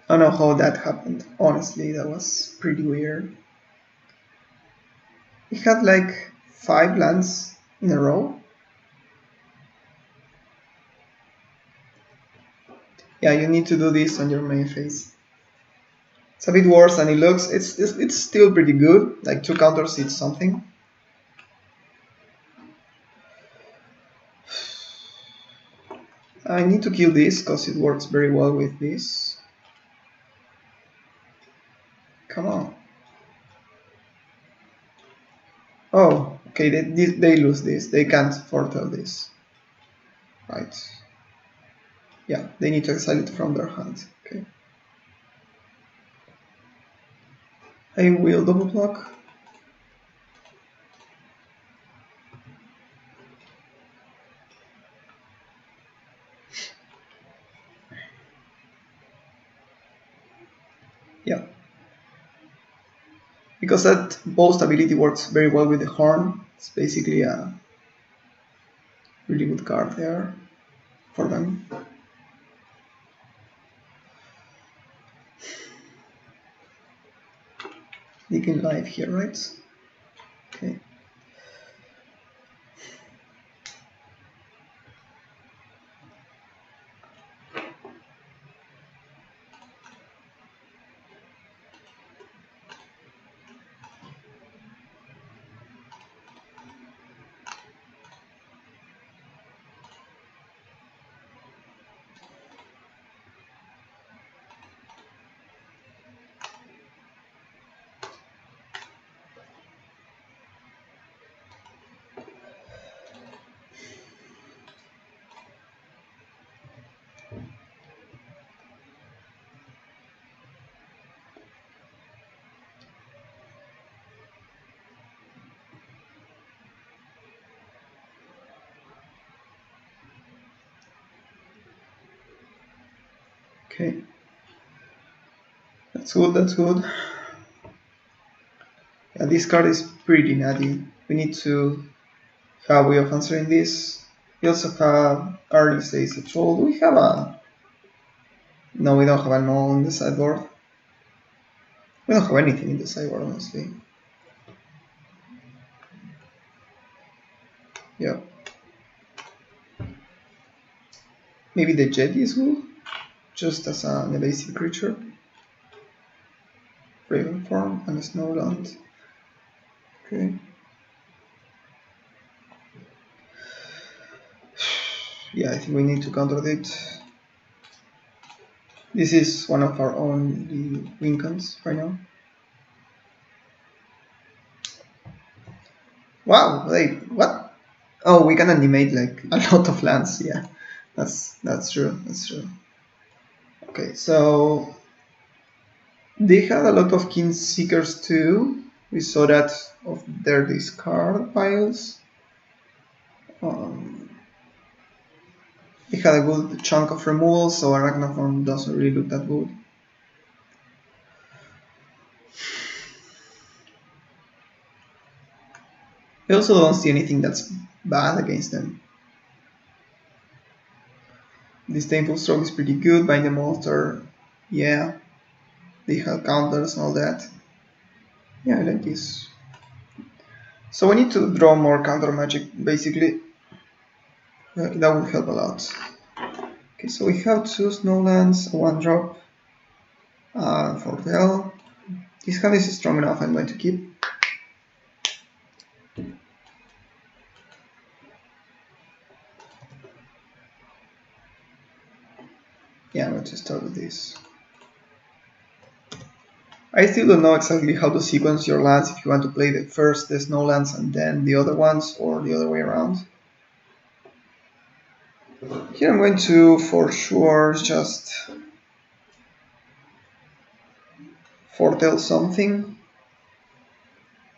I don't know how that happened. Honestly, that was pretty weird. He had like 5 lands in a row. Yeah, you need to do this on your main phase. It's a bit worse than it looks. It's still pretty good. Like 2 counters, it's something. I need to kill this because it works very well with this. Come on. Oh, okay, they lose this. They can't foretell this. Right. Yeah, they need to exile it from their hand. Okay. I will double block. Yeah. Because that boast ability works very well with the horn. It's basically a really good card there for them. They can live here, right? Okay. Okay. That's good, that's good. Yeah, this card is pretty nutty. We need to have a way of answering this. We also have early stage control. Do we have a... No, we don't have a null in the sideboard. We don't have anything in the sideboard, honestly. Yeah. Maybe the Jetty is good, just as an evasive creature. Raven form and a Snowland. Okay. Yeah, I think we need to counter it. This is one of our only win cons right now. Wow, wait, what? Oh, we can animate like a lot of lands. Yeah, that's true. That's true. Okay, so they had a lot of king seekers too. We saw that of their discard piles. They had a good chunk of removal, so Arachnoform doesn't really look that good. I also don't see anything that's bad against them. Disdainful Stroke is pretty good. Bind the Monster, yeah. They have counters and all that. Yeah, I like this. So we need to draw more counter magic, basically. That would help a lot. Okay, so we have 2 Snowlands, a 1-drop for Dell. This hand is strong enough, I'm going to keep. Yeah, I'm going to start with this. I still don't know exactly how to sequence your lands, if you want to play the snow lands and then the other ones, or the other way around. Here I'm going to, for sure, just foretell something.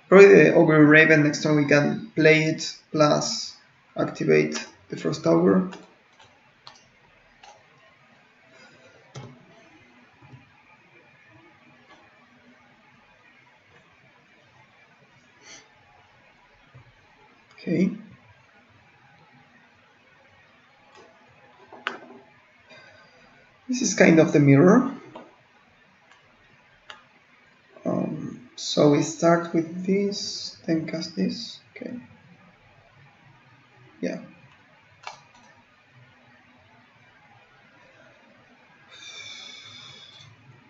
Probably the Ogre Raven. Next turn we can play it, plus activate the first Ogre. Okay. This is kind of the mirror. So we start with this, then cast this. Okay. Yeah.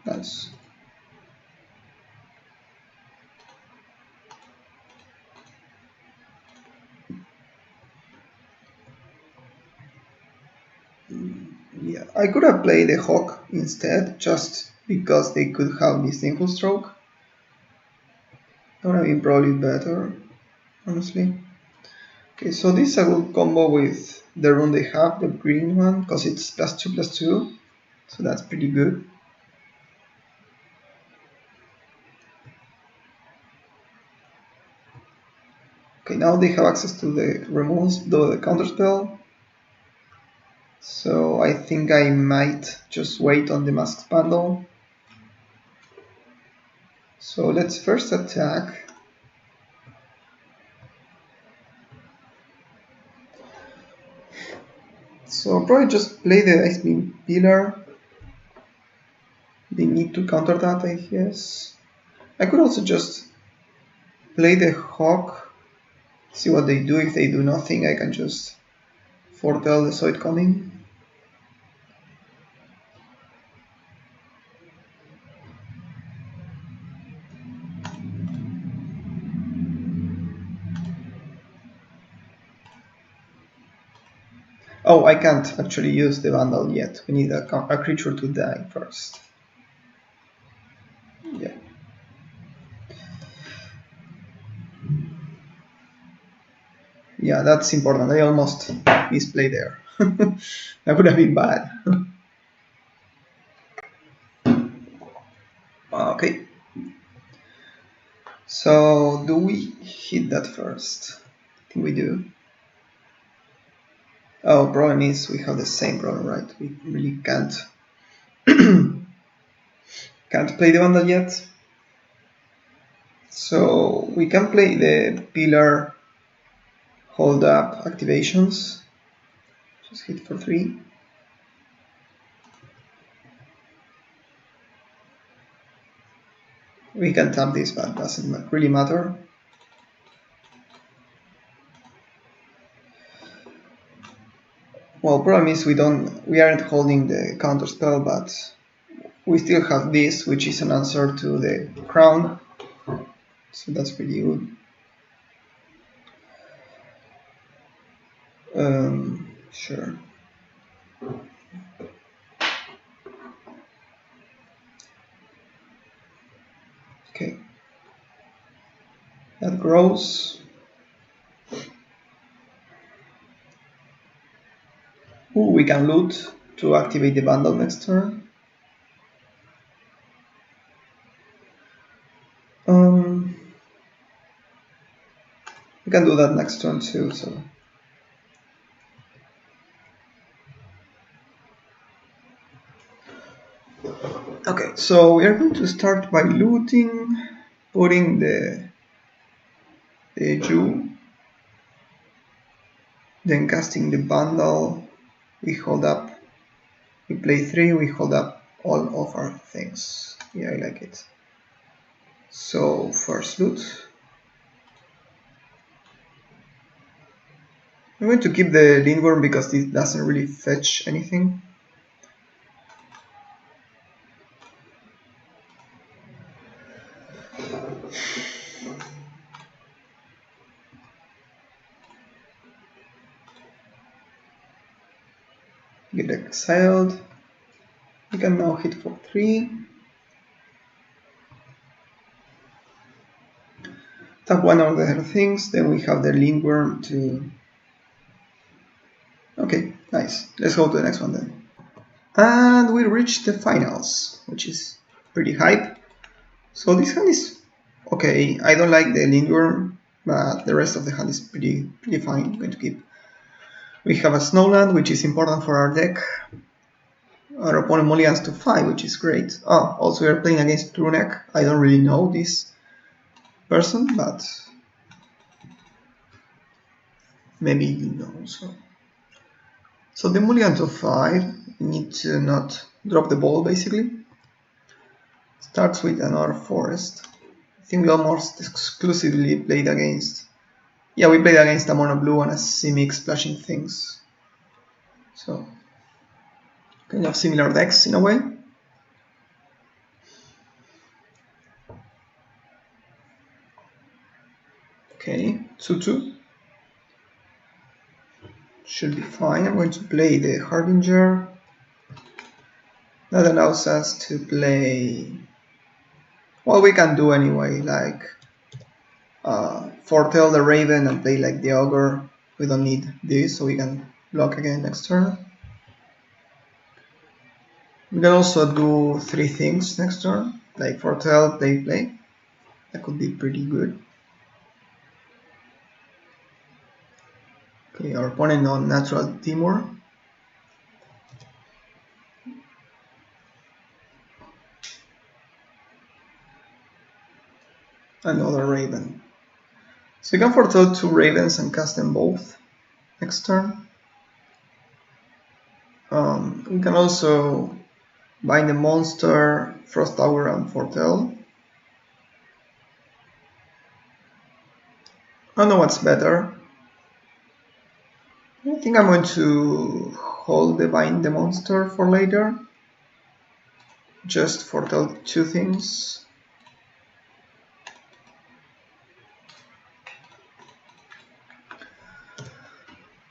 Nice. Yeah, I could have played the Hawk instead, just because they could have this single stroke. That would have been probably better, honestly. Okay, so this I will combo with the rune they have, the green one, because it's +2/+2, so that's pretty good. Okay, now they have access to the removes, the counterspell. So I think I might just wait on the Mask's Bundle. So let's first attack. So I'll probably just play the Ice Beam Pillar. They need to counter that, I guess. I could also just play the Hawk, see what they do. If they do nothing, I can just foretell the Zoid coming. Oh, I can't actually use the Vandal yet. We need a creature to die first. Yeah. Yeah, that's important. I almost misplayed there. That would have been bad. Okay. So, do we hit that first? I think we do. Oh, problem is we have the same problem, right? We really can't play the Vandal yet. So we can play the Pillar Hold Up activations. Just hit for 3. We can tap this, but doesn't really matter. Well, problem is we aren't holding the counter spell, but we still have this, which is an answer to the crown. So that's pretty good. Sure. Okay. That grows. Ooh, we can loot to activate the bundle next turn. We can do that next turn too, so. Okay, so we are going to start by looting, putting the Jew, then casting the bundle. We hold up, we play 3, we hold up all of our things. Yeah, I like it. So first loot. I'm going to keep the Lindworm because this doesn't really fetch anything. Get exiled. We can now hit for 3. Tap one of the other things, then we have the lindworm to... Okay, nice. Let's go to the next one then. And we reached the finals, which is pretty hype. So this hand is okay. I don't like the lindworm, but the rest of the hand is pretty fine. I'm going to keep. We have a snowland, which is important for our deck. Our opponent mulligans to 5, which is great. Oh, also we're playing against Trueneck. I don't really know this person, but maybe you know. So the mulligan to 5, we need to not drop the ball basically. Starts with another forest. I think we almost exclusively played against... Yeah, we played against a mono blue and a Simic splashing things. So, kind of similar decks in a way. Okay, 2-2. Should be fine. I'm going to play the Harbinger. That allows us to play... Well, we can do anyway, like foretell the Raven and play like the Ogre. We don't need this, so we can block again next turn. We can also do 3 things next turn, like foretell, play. That could be pretty good. Okay, our opponent on natural Timur. Another Raven. So we can foretell 2 Ravens and cast them both next turn. We can also bind the monster, Frost Tower, and foretell. I don't know what's better. I think I'm going to hold the bind the monster for later. Just foretell 2 things.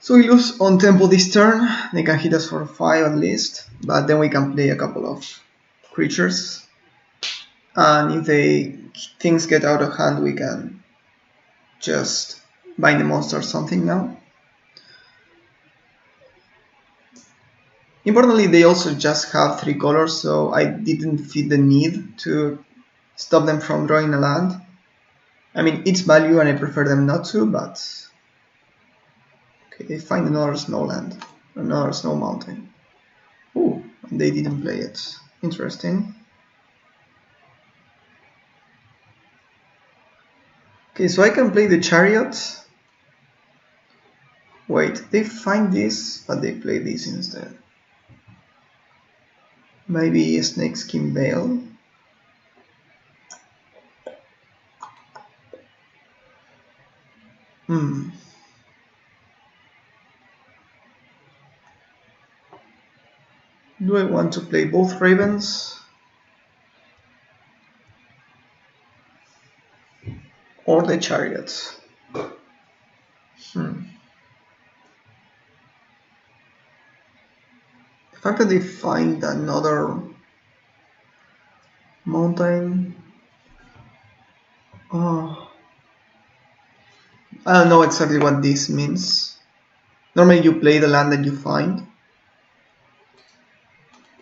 So we lose on tempo this turn. They can hit us for 5 at least, but then we can play a couple of creatures. And if things get out of hand, we can just bind the monster or something now. Importantly, they also just have 3 colors, so I didn't feel the need to stop them from drawing a land. I mean, it's value and I prefer them not to, but... Okay, they find another snowland, another snow mountain. Ooh, and they didn't play it. Interesting. Okay, so I can play the chariot. Wait, they find this, but they play this instead. Maybe a Snakeskin Veil. Do I want to play both Ravens? Or the Chariot? The fact that they find another mountain... Oh, I don't know exactly what this means. Normally you play the land that you find.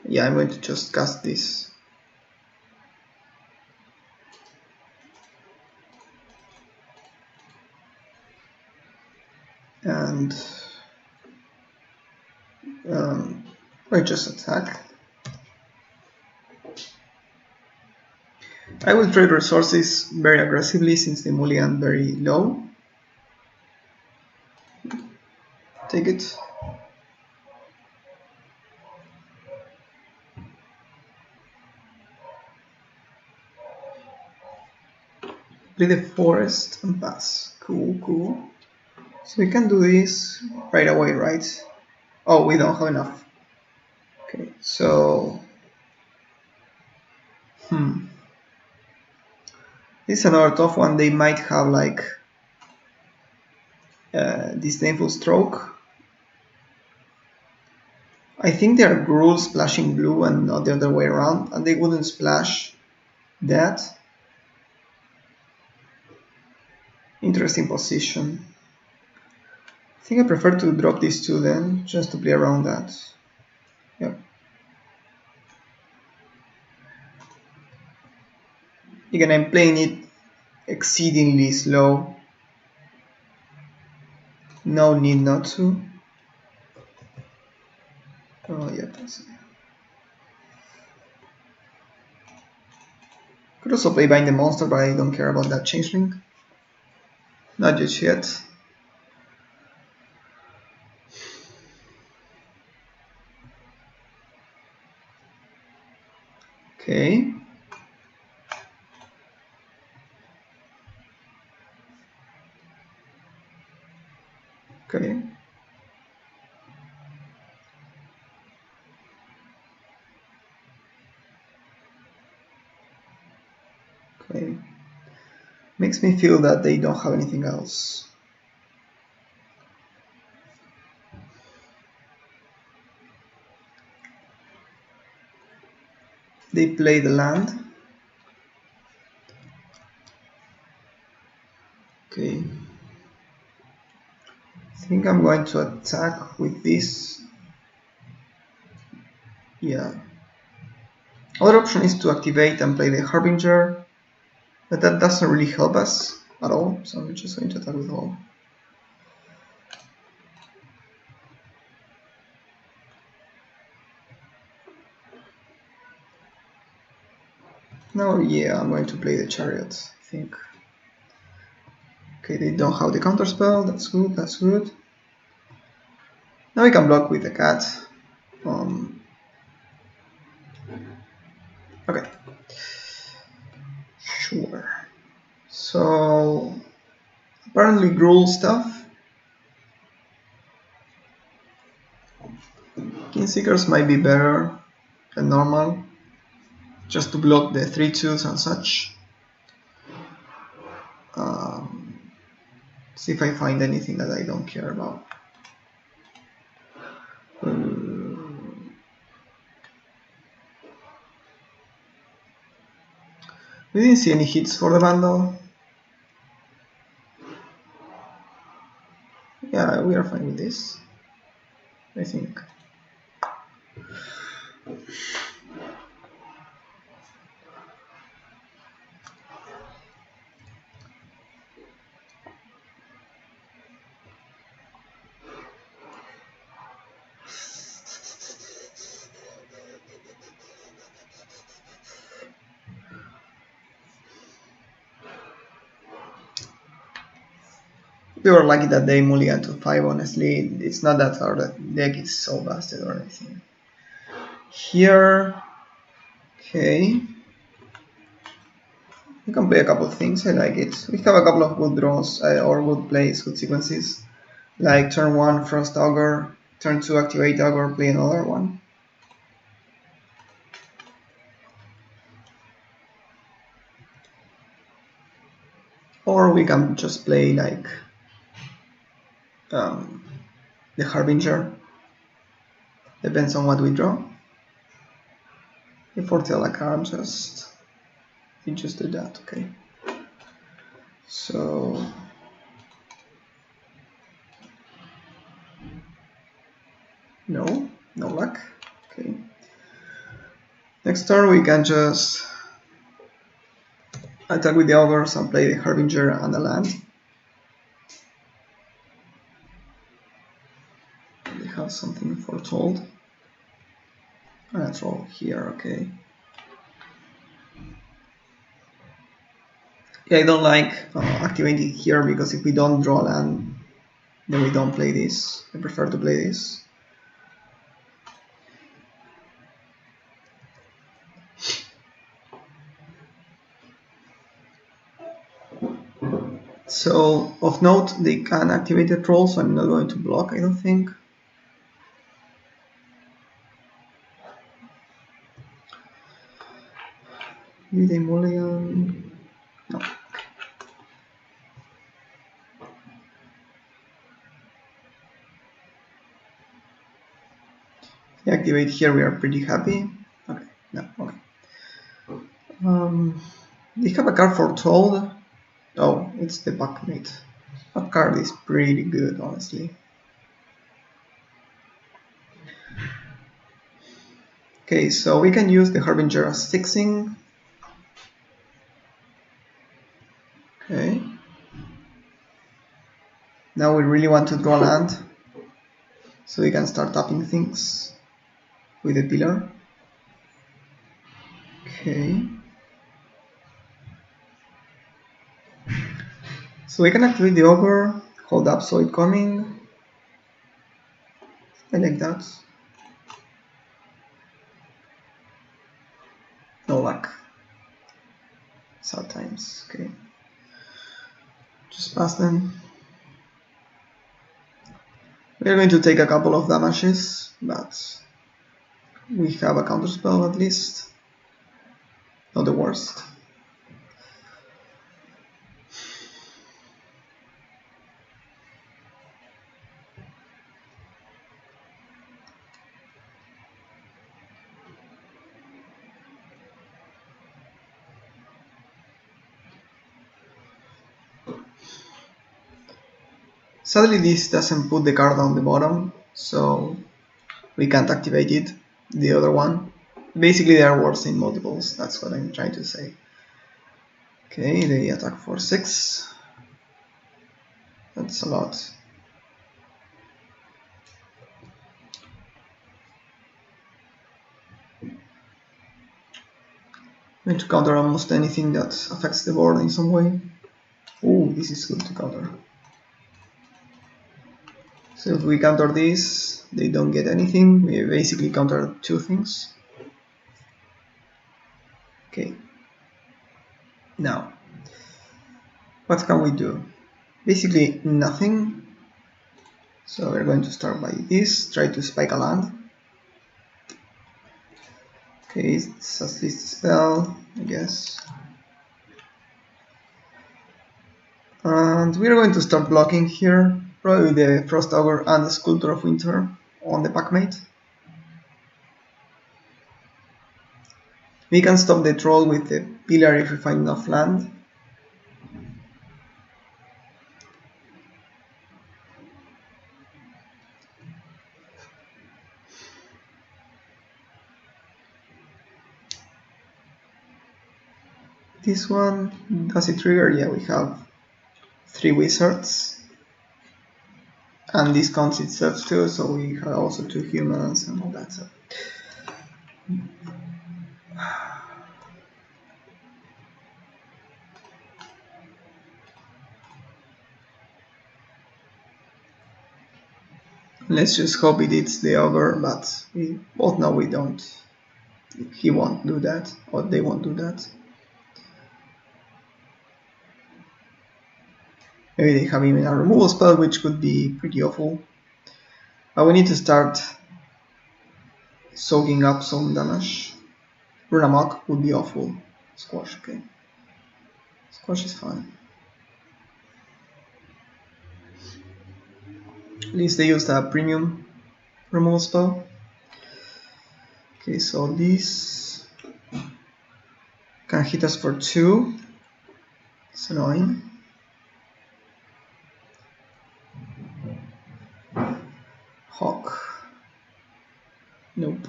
Yeah, I'm going to just cast this. And I just attack. I will trade resources very aggressively since the mulligan very low. Take it. Play the forest and pass. Cool. So we can do this right away, right? Oh, we don't have enough. Okay, so... This is another tough one. They might have like Disdainful Stroke. I think they are Gruul splashing blue and not the other way around, and they wouldn't splash that. Interesting position. I think I prefer to drop these two then, just to play around that. Yep. Again, I'm playing it exceedingly slow. No need not to. Oh, yeah, that's it. Could also play Bind the Monster, but I don't care about that changeling. Not just yet. Okay. Okay. Okay. Makes me feel that they don't have anything else. They play the land. Okay. I think I'm going to attack with this. Yeah. Other option is to activate and play the Harbinger, but that doesn't really help us at all, so I'm just going to attack with all. Now, yeah, I'm going to play the Chariot, I think. Okay, they don't have the counterspell, that's good, that's good. Now we can block with the cat. Okay. Sure. So, apparently Gruul stuff. Kingseekers might be better than normal, just to block the 3/2s and such. See if I find anything that I don't care about. We didn't see any hits for the Vandal. Yeah, we are fine with this, I think. We were lucky that they mulligan to 5, honestly. It's not that our deck is so busted or anything. Here, okay. We can play a couple of things, I like it. We have a couple of good draws, or good plays, good sequences. Like turn 1, Frost Augur, turn 2, Activate Augur, play another one. Or we can just play like the Harbinger. Depends on what we draw. If foretell a card, we just do that, okay. So no luck. Okay. Next turn we can just attack with the Augurs and play the Harbinger and the land. They have something foretold. Let's roll here, okay. Yeah, I don't like activating here because if we don't draw land, then we don't play this. I prefer to play this. So, of note, they can activate the troll, so I'm not going to block, I don't think. Did they mulligan? No. They activate here, we are pretty happy. Okay, no, okay. They have a card foretold. Oh, It's the Backmate. That card is pretty good, honestly. Okay, so we can use the Harbinger as fixing. Okay. Now we really want to draw land, so we can start tapping things with the pillar. Okay. So we can activate the ogre, hold up so it coming. I like that. No luck. Sad times. Okay. Just pass them. We are going to take a couple of damages, but we have a counterspell at least. Not the worst. Sadly, this doesn't put the card on the bottom, so we can't activate it. The other one. Basically, they are worse in multiples. That's what I'm trying to say. Okay, they attack for 6. That's a lot. I'm going to counter almost anything that affects the board in some way. Oh, this is good to counter. So if we counter this, they don't get anything. We basically counter 2 things. Okay. Now, what can we do? Basically nothing. So we're going to start by this, try to spike a land. Okay, it's at least a spell, I guess. And we're going to start blocking here, probably the Frost Ogre and the Sculptor of Winter on the Packmate. We can stop the troll with the pillar if we find enough land. This one, does it trigger? Yeah, we have 3 wizards. And this counts itself too, so we have also 2 humans and all that stuff. Let's just hope it hits the ogre, but we both know we don't. He won't do that, or they won't do that. Maybe they have even a removal spell, which could be pretty awful. But we need to start soaking up some damage. Run amok would be awful. Squash, okay. Squash is fine. At least they used a premium removal spell. Okay, so this can hit us for 2. It's annoying. Hawk. Nope.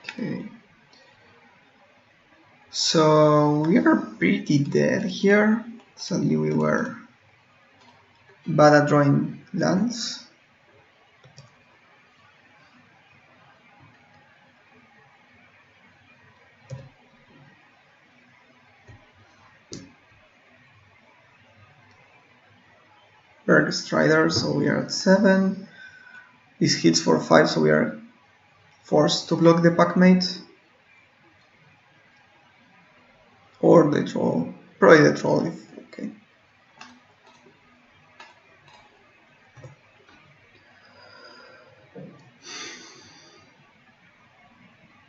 Okay. So we are pretty dead here. Suddenly we were bad at drawing lands. Berg Strider, so we are at 7. This hits for 5, so we are forced to block the Packmate. Or the troll. Probably the troll if okay.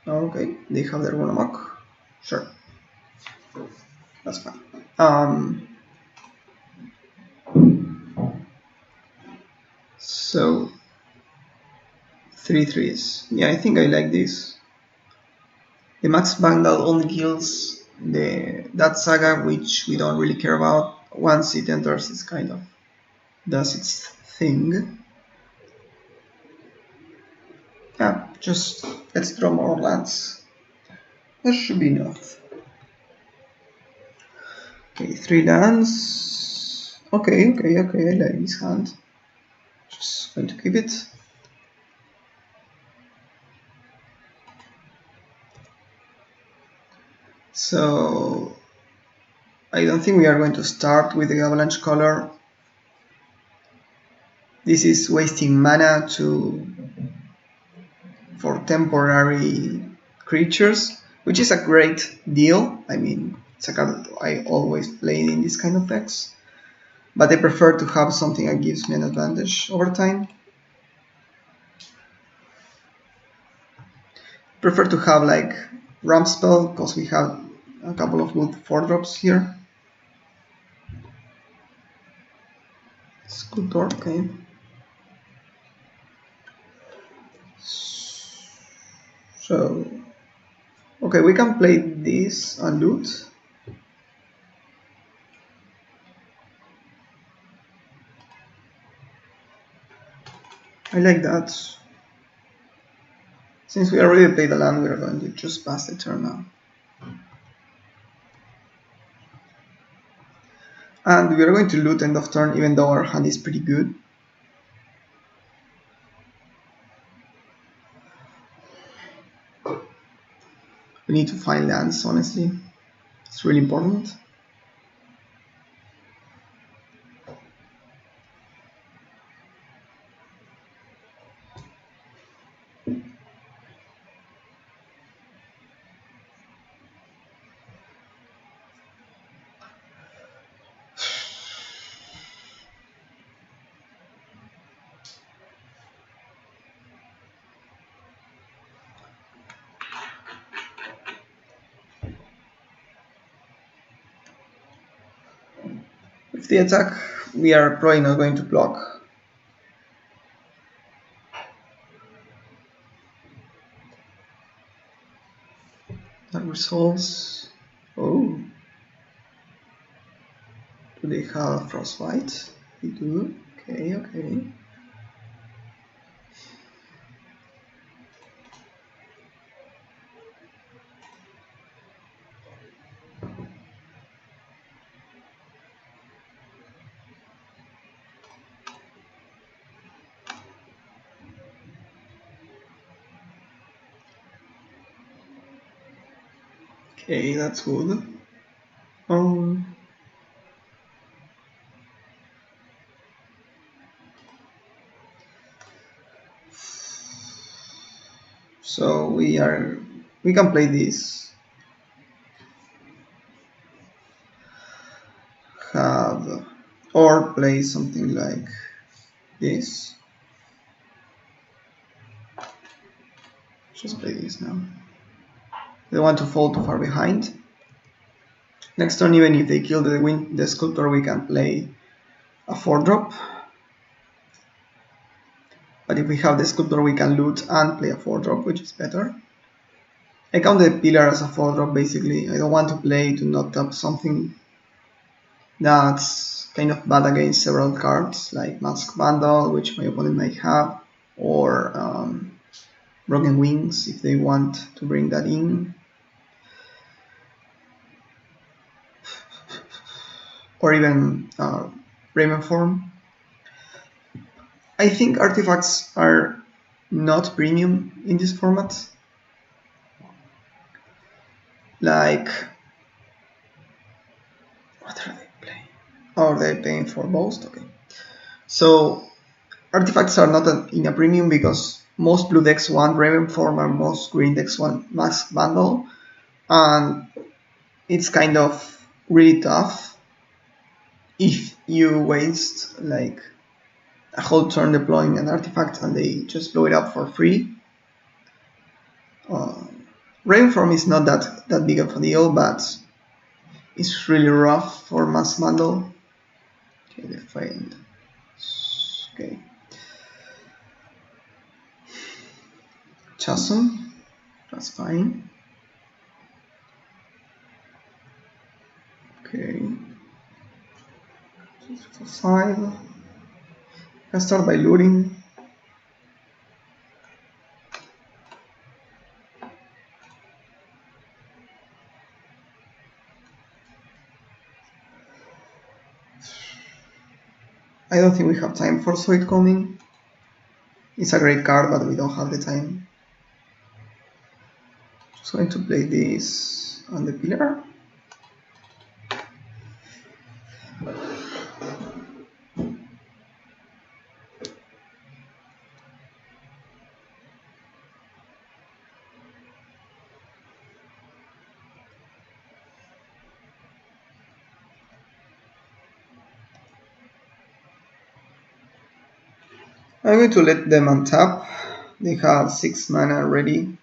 Okay, they have their one amok. Sure. That's fine. So 3 3s. Yeah, I think I like this. The max bundle only kills that saga, which we don't really care about. Once it enters, it kind of does its thing. Yeah, just let's draw more lands. That should be enough. Okay, 3 lands. Okay, I like this hand. Just going to keep it. So I don't think we are going to start with the avalanche color. This is wasting mana for temporary creatures, which is a great deal. I mean, it's a card that I always play in this kind of decks, but I prefer to have something that gives me an advantage over time. Prefer to have like ramp spell because we have a couple of good 4-drops here. Sculptor, okay. So, okay, we can play this and loot. I like that. Since we already played the land, we are going to just pass the turn now. And we are going to loot end of turn, even though our hand is pretty good. We need to find lands, honestly. It's really important. With the attack, we are probably not going to block. That resolves. Oh. Do they have frostbite? They do. Okay. Okay, that's good. So we can play this. Or play something like this. Just play this now. They don't want to fall too far behind. Next turn, even if they kill the sculptor, we can play a 4-drop. But if we have the sculptor, we can loot and play a 4-drop, which is better. I count the pillar as a 4-drop basically. I don't want to play to not tap something that's kind of bad against several cards, like Mask Bundle, which my opponent might have, or Broken Wings if they want to bring that in. Or even Raven Form. I think artifacts are not premium in this format. Like, what are they playing? Oh, they're paying for both? Okay. So, artifacts are not in a premium because most blue decks want Raven Form and most green decks want Mask Bundle. And it's kind of really tough if you waste like a whole turn deploying an artifact and they just blow it up for free. Rainform is not that big of a deal, but it's really rough for Mass Bundle. Okay, they failed. Okay. Chasm, that's fine. Okay. 5. Can start by looting. I don't think we have time for Soit coming. It's a great card, but we don't have the time. Just going to play this on the pillar. I'm going to let them untap. They have 6 mana ready.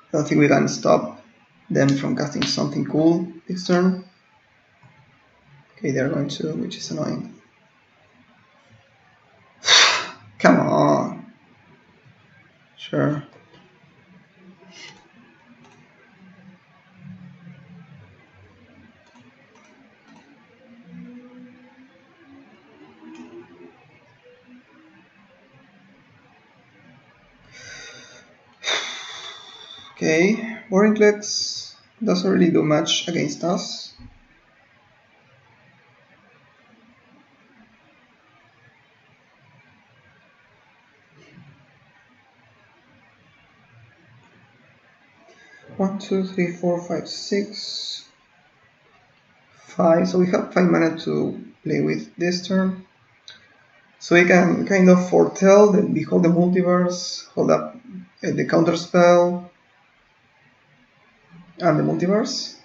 I don't think we can stop them from casting something cool this turn. Okay, they're going to, which is annoying. Come on. Sure. Okay, Warrinclex doesn't really do much against us. One, two, three, four, five, 6, 5. So we have 5 mana to play with this turn. So we can kind of foretell the Behold the Multiverse, hold up the counter spell, and the Multiverse.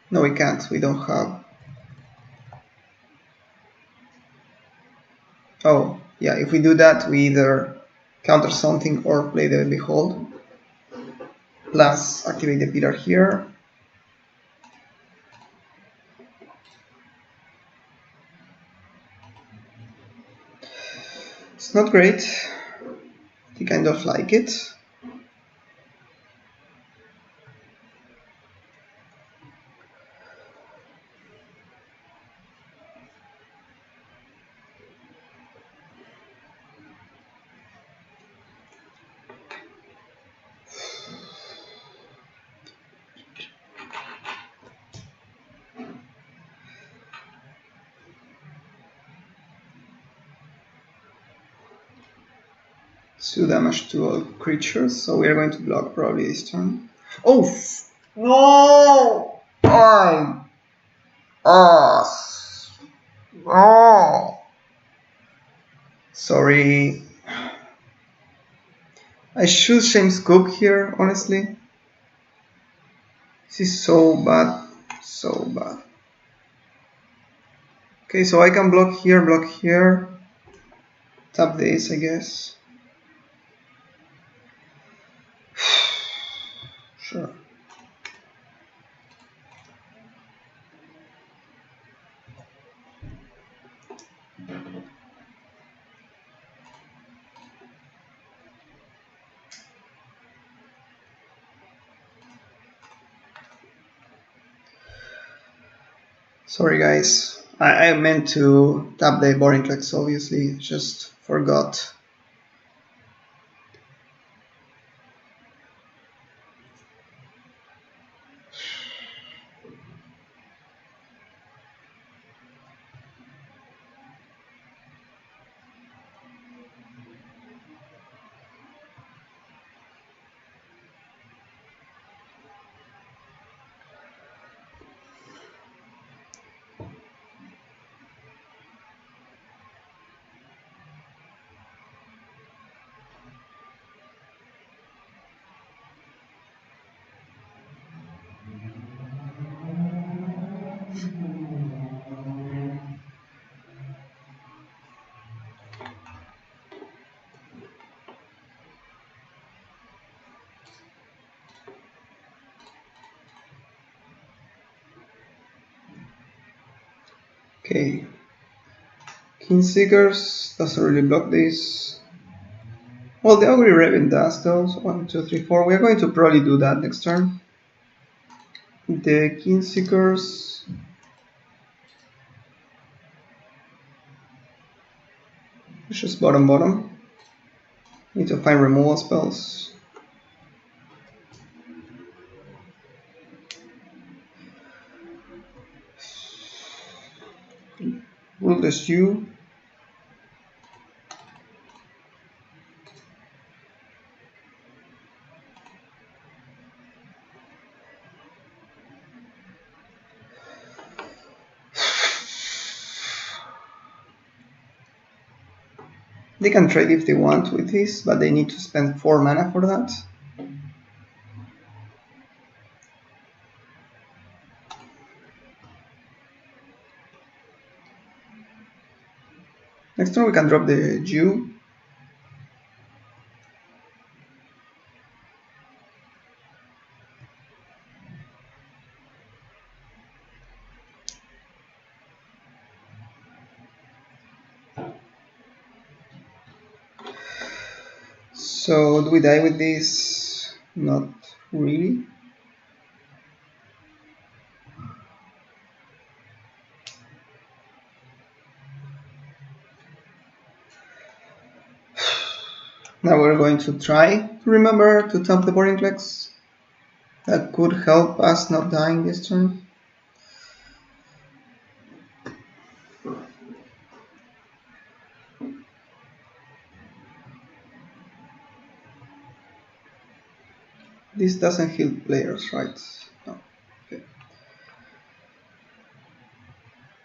No, we can't. We don't have. Oh, yeah. If we do that, we either counter something or play the Behold. Plus, activate the pillar here. It's not great. I kind of like it. Two damage to all creatures, so we are going to block probably this turn. Oh no! Oh! Sorry. I should Shames Cook here, honestly. This is so bad. So bad. Okay, so I can block here. Tap this, I guess. Sure. Sorry guys, I meant to tap the boring clicks, obviously, just forgot. Okay. Kingseekers doesn't really block this. Well, the Augury Raven does those. 1, 2, 3, 4. We're going to probably do that next turn. The Keenseekers. It's just bottom bottom. Need to find removal spells. Rule the Stew. They can trade if they want with this, but they need to spend 4 mana for that. Next turn we can drop the Jew. So do we die with this? Not really. Now we're going to try to remember to tap the Vorinclex. That could help us not dying this turn. This doesn't heal players, right? No. Okay.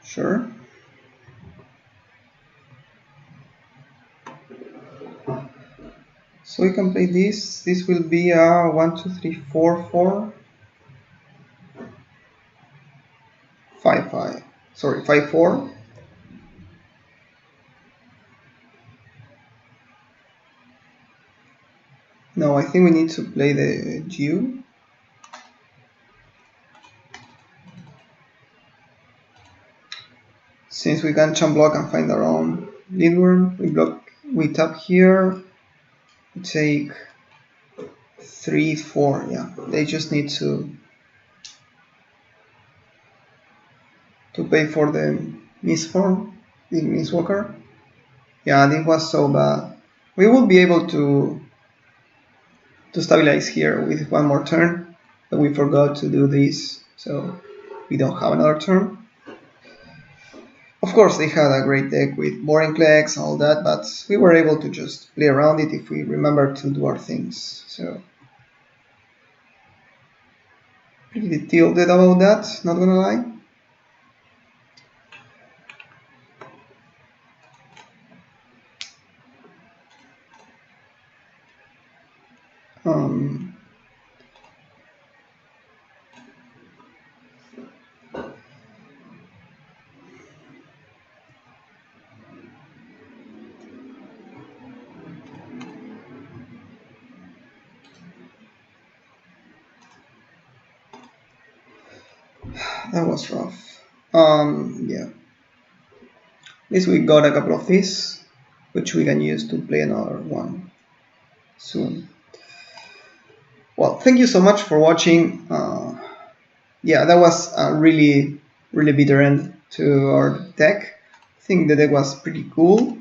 Sure. So we can play this. This will be a 1, 2, 3, 4, 4. 5, 5. Sorry, 5, 4. No, I think we need to play the Jew. Since we can chump block and find our own Lindworm, we tap here, we take 3, 4, yeah. They just need to pay for the misform, the Mistwalker. Yeah, this was so bad. We will be able to stabilize here with one more turn, but we forgot to do this, so we don't have another turn. Of course, they had a great deck with Vorinclex and all that, but we were able to just play around it if we remember to do our things. So pretty tilted about that, not gonna lie. That was rough. Yeah. At least we got a couple of these, which we can use to play another one soon. Well, thank you so much for watching. Yeah, that was a really bitter end to our deck. I think the deck was pretty cool.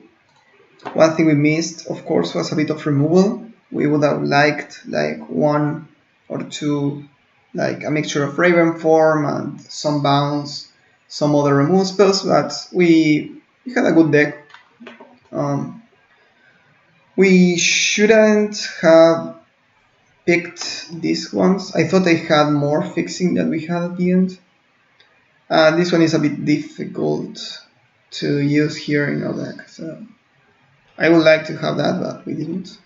One thing we missed, of course, was a bit of removal. We would have liked like 1 or 2, like a mixture of Raven form and some bounce, some other removal spells, but we had a good deck. We shouldn't have picked these ones. I thought I had more fixing than we had at the end. This one is a bit difficult to use here in our deck, so I would like to have that, but we didn't.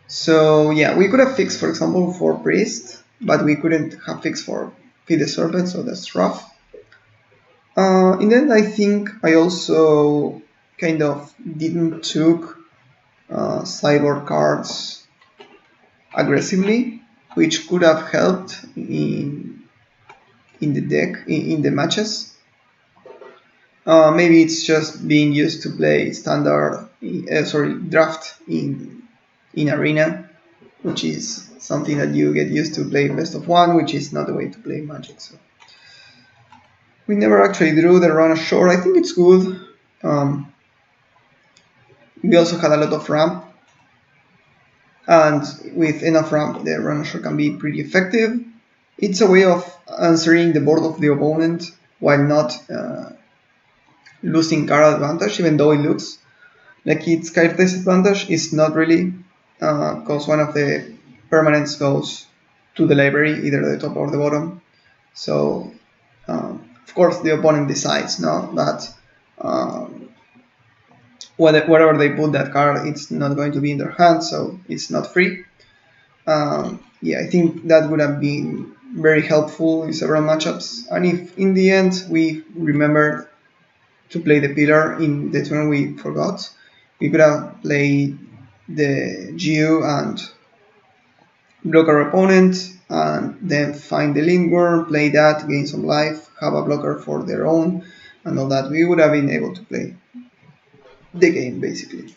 So yeah, we could have fixed, for example, for Priest, but we couldn't have fixed for Feed the Serpent, so that's rough. In the end, I think I also kind of didn't took sideboard cards aggressively, which could have helped in the deck, in the matches. Maybe it's just being used to play standard, draft in arena, which is something that you get used to play best of one, which is not the way to play Magic. So we never actually drew the run ashore. I think it's good. Um, we also had a lot of ramp, and with enough ramp, the run ashore can be pretty effective. It's a way of answering the board of the opponent while not losing card advantage, even though it looks like it's card disadvantage. It's not really, because one of the permanents goes to the library, either the top or the bottom. So, of course, the opponent decides now that wherever they put that card, it's not going to be in their hand, so it's not free. Yeah, I think that would have been very helpful in several matchups. And if in the end we remembered to play the pillar in the turn we forgot, we could have played the GU and block our opponent, and then find the linger, play that, gain some life, have a blocker for their own, and all that. We would have been able to play the game basically.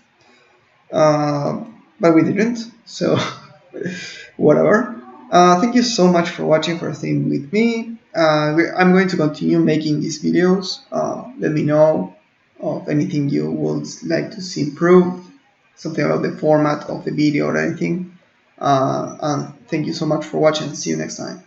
But we didn't, so whatever. Thank you so much for watching, for staying with me. I'm going to continue making these videos. Let me know of anything you would like to see improved, something about the format of the video or anything. And thank you so much for watching. See you next time.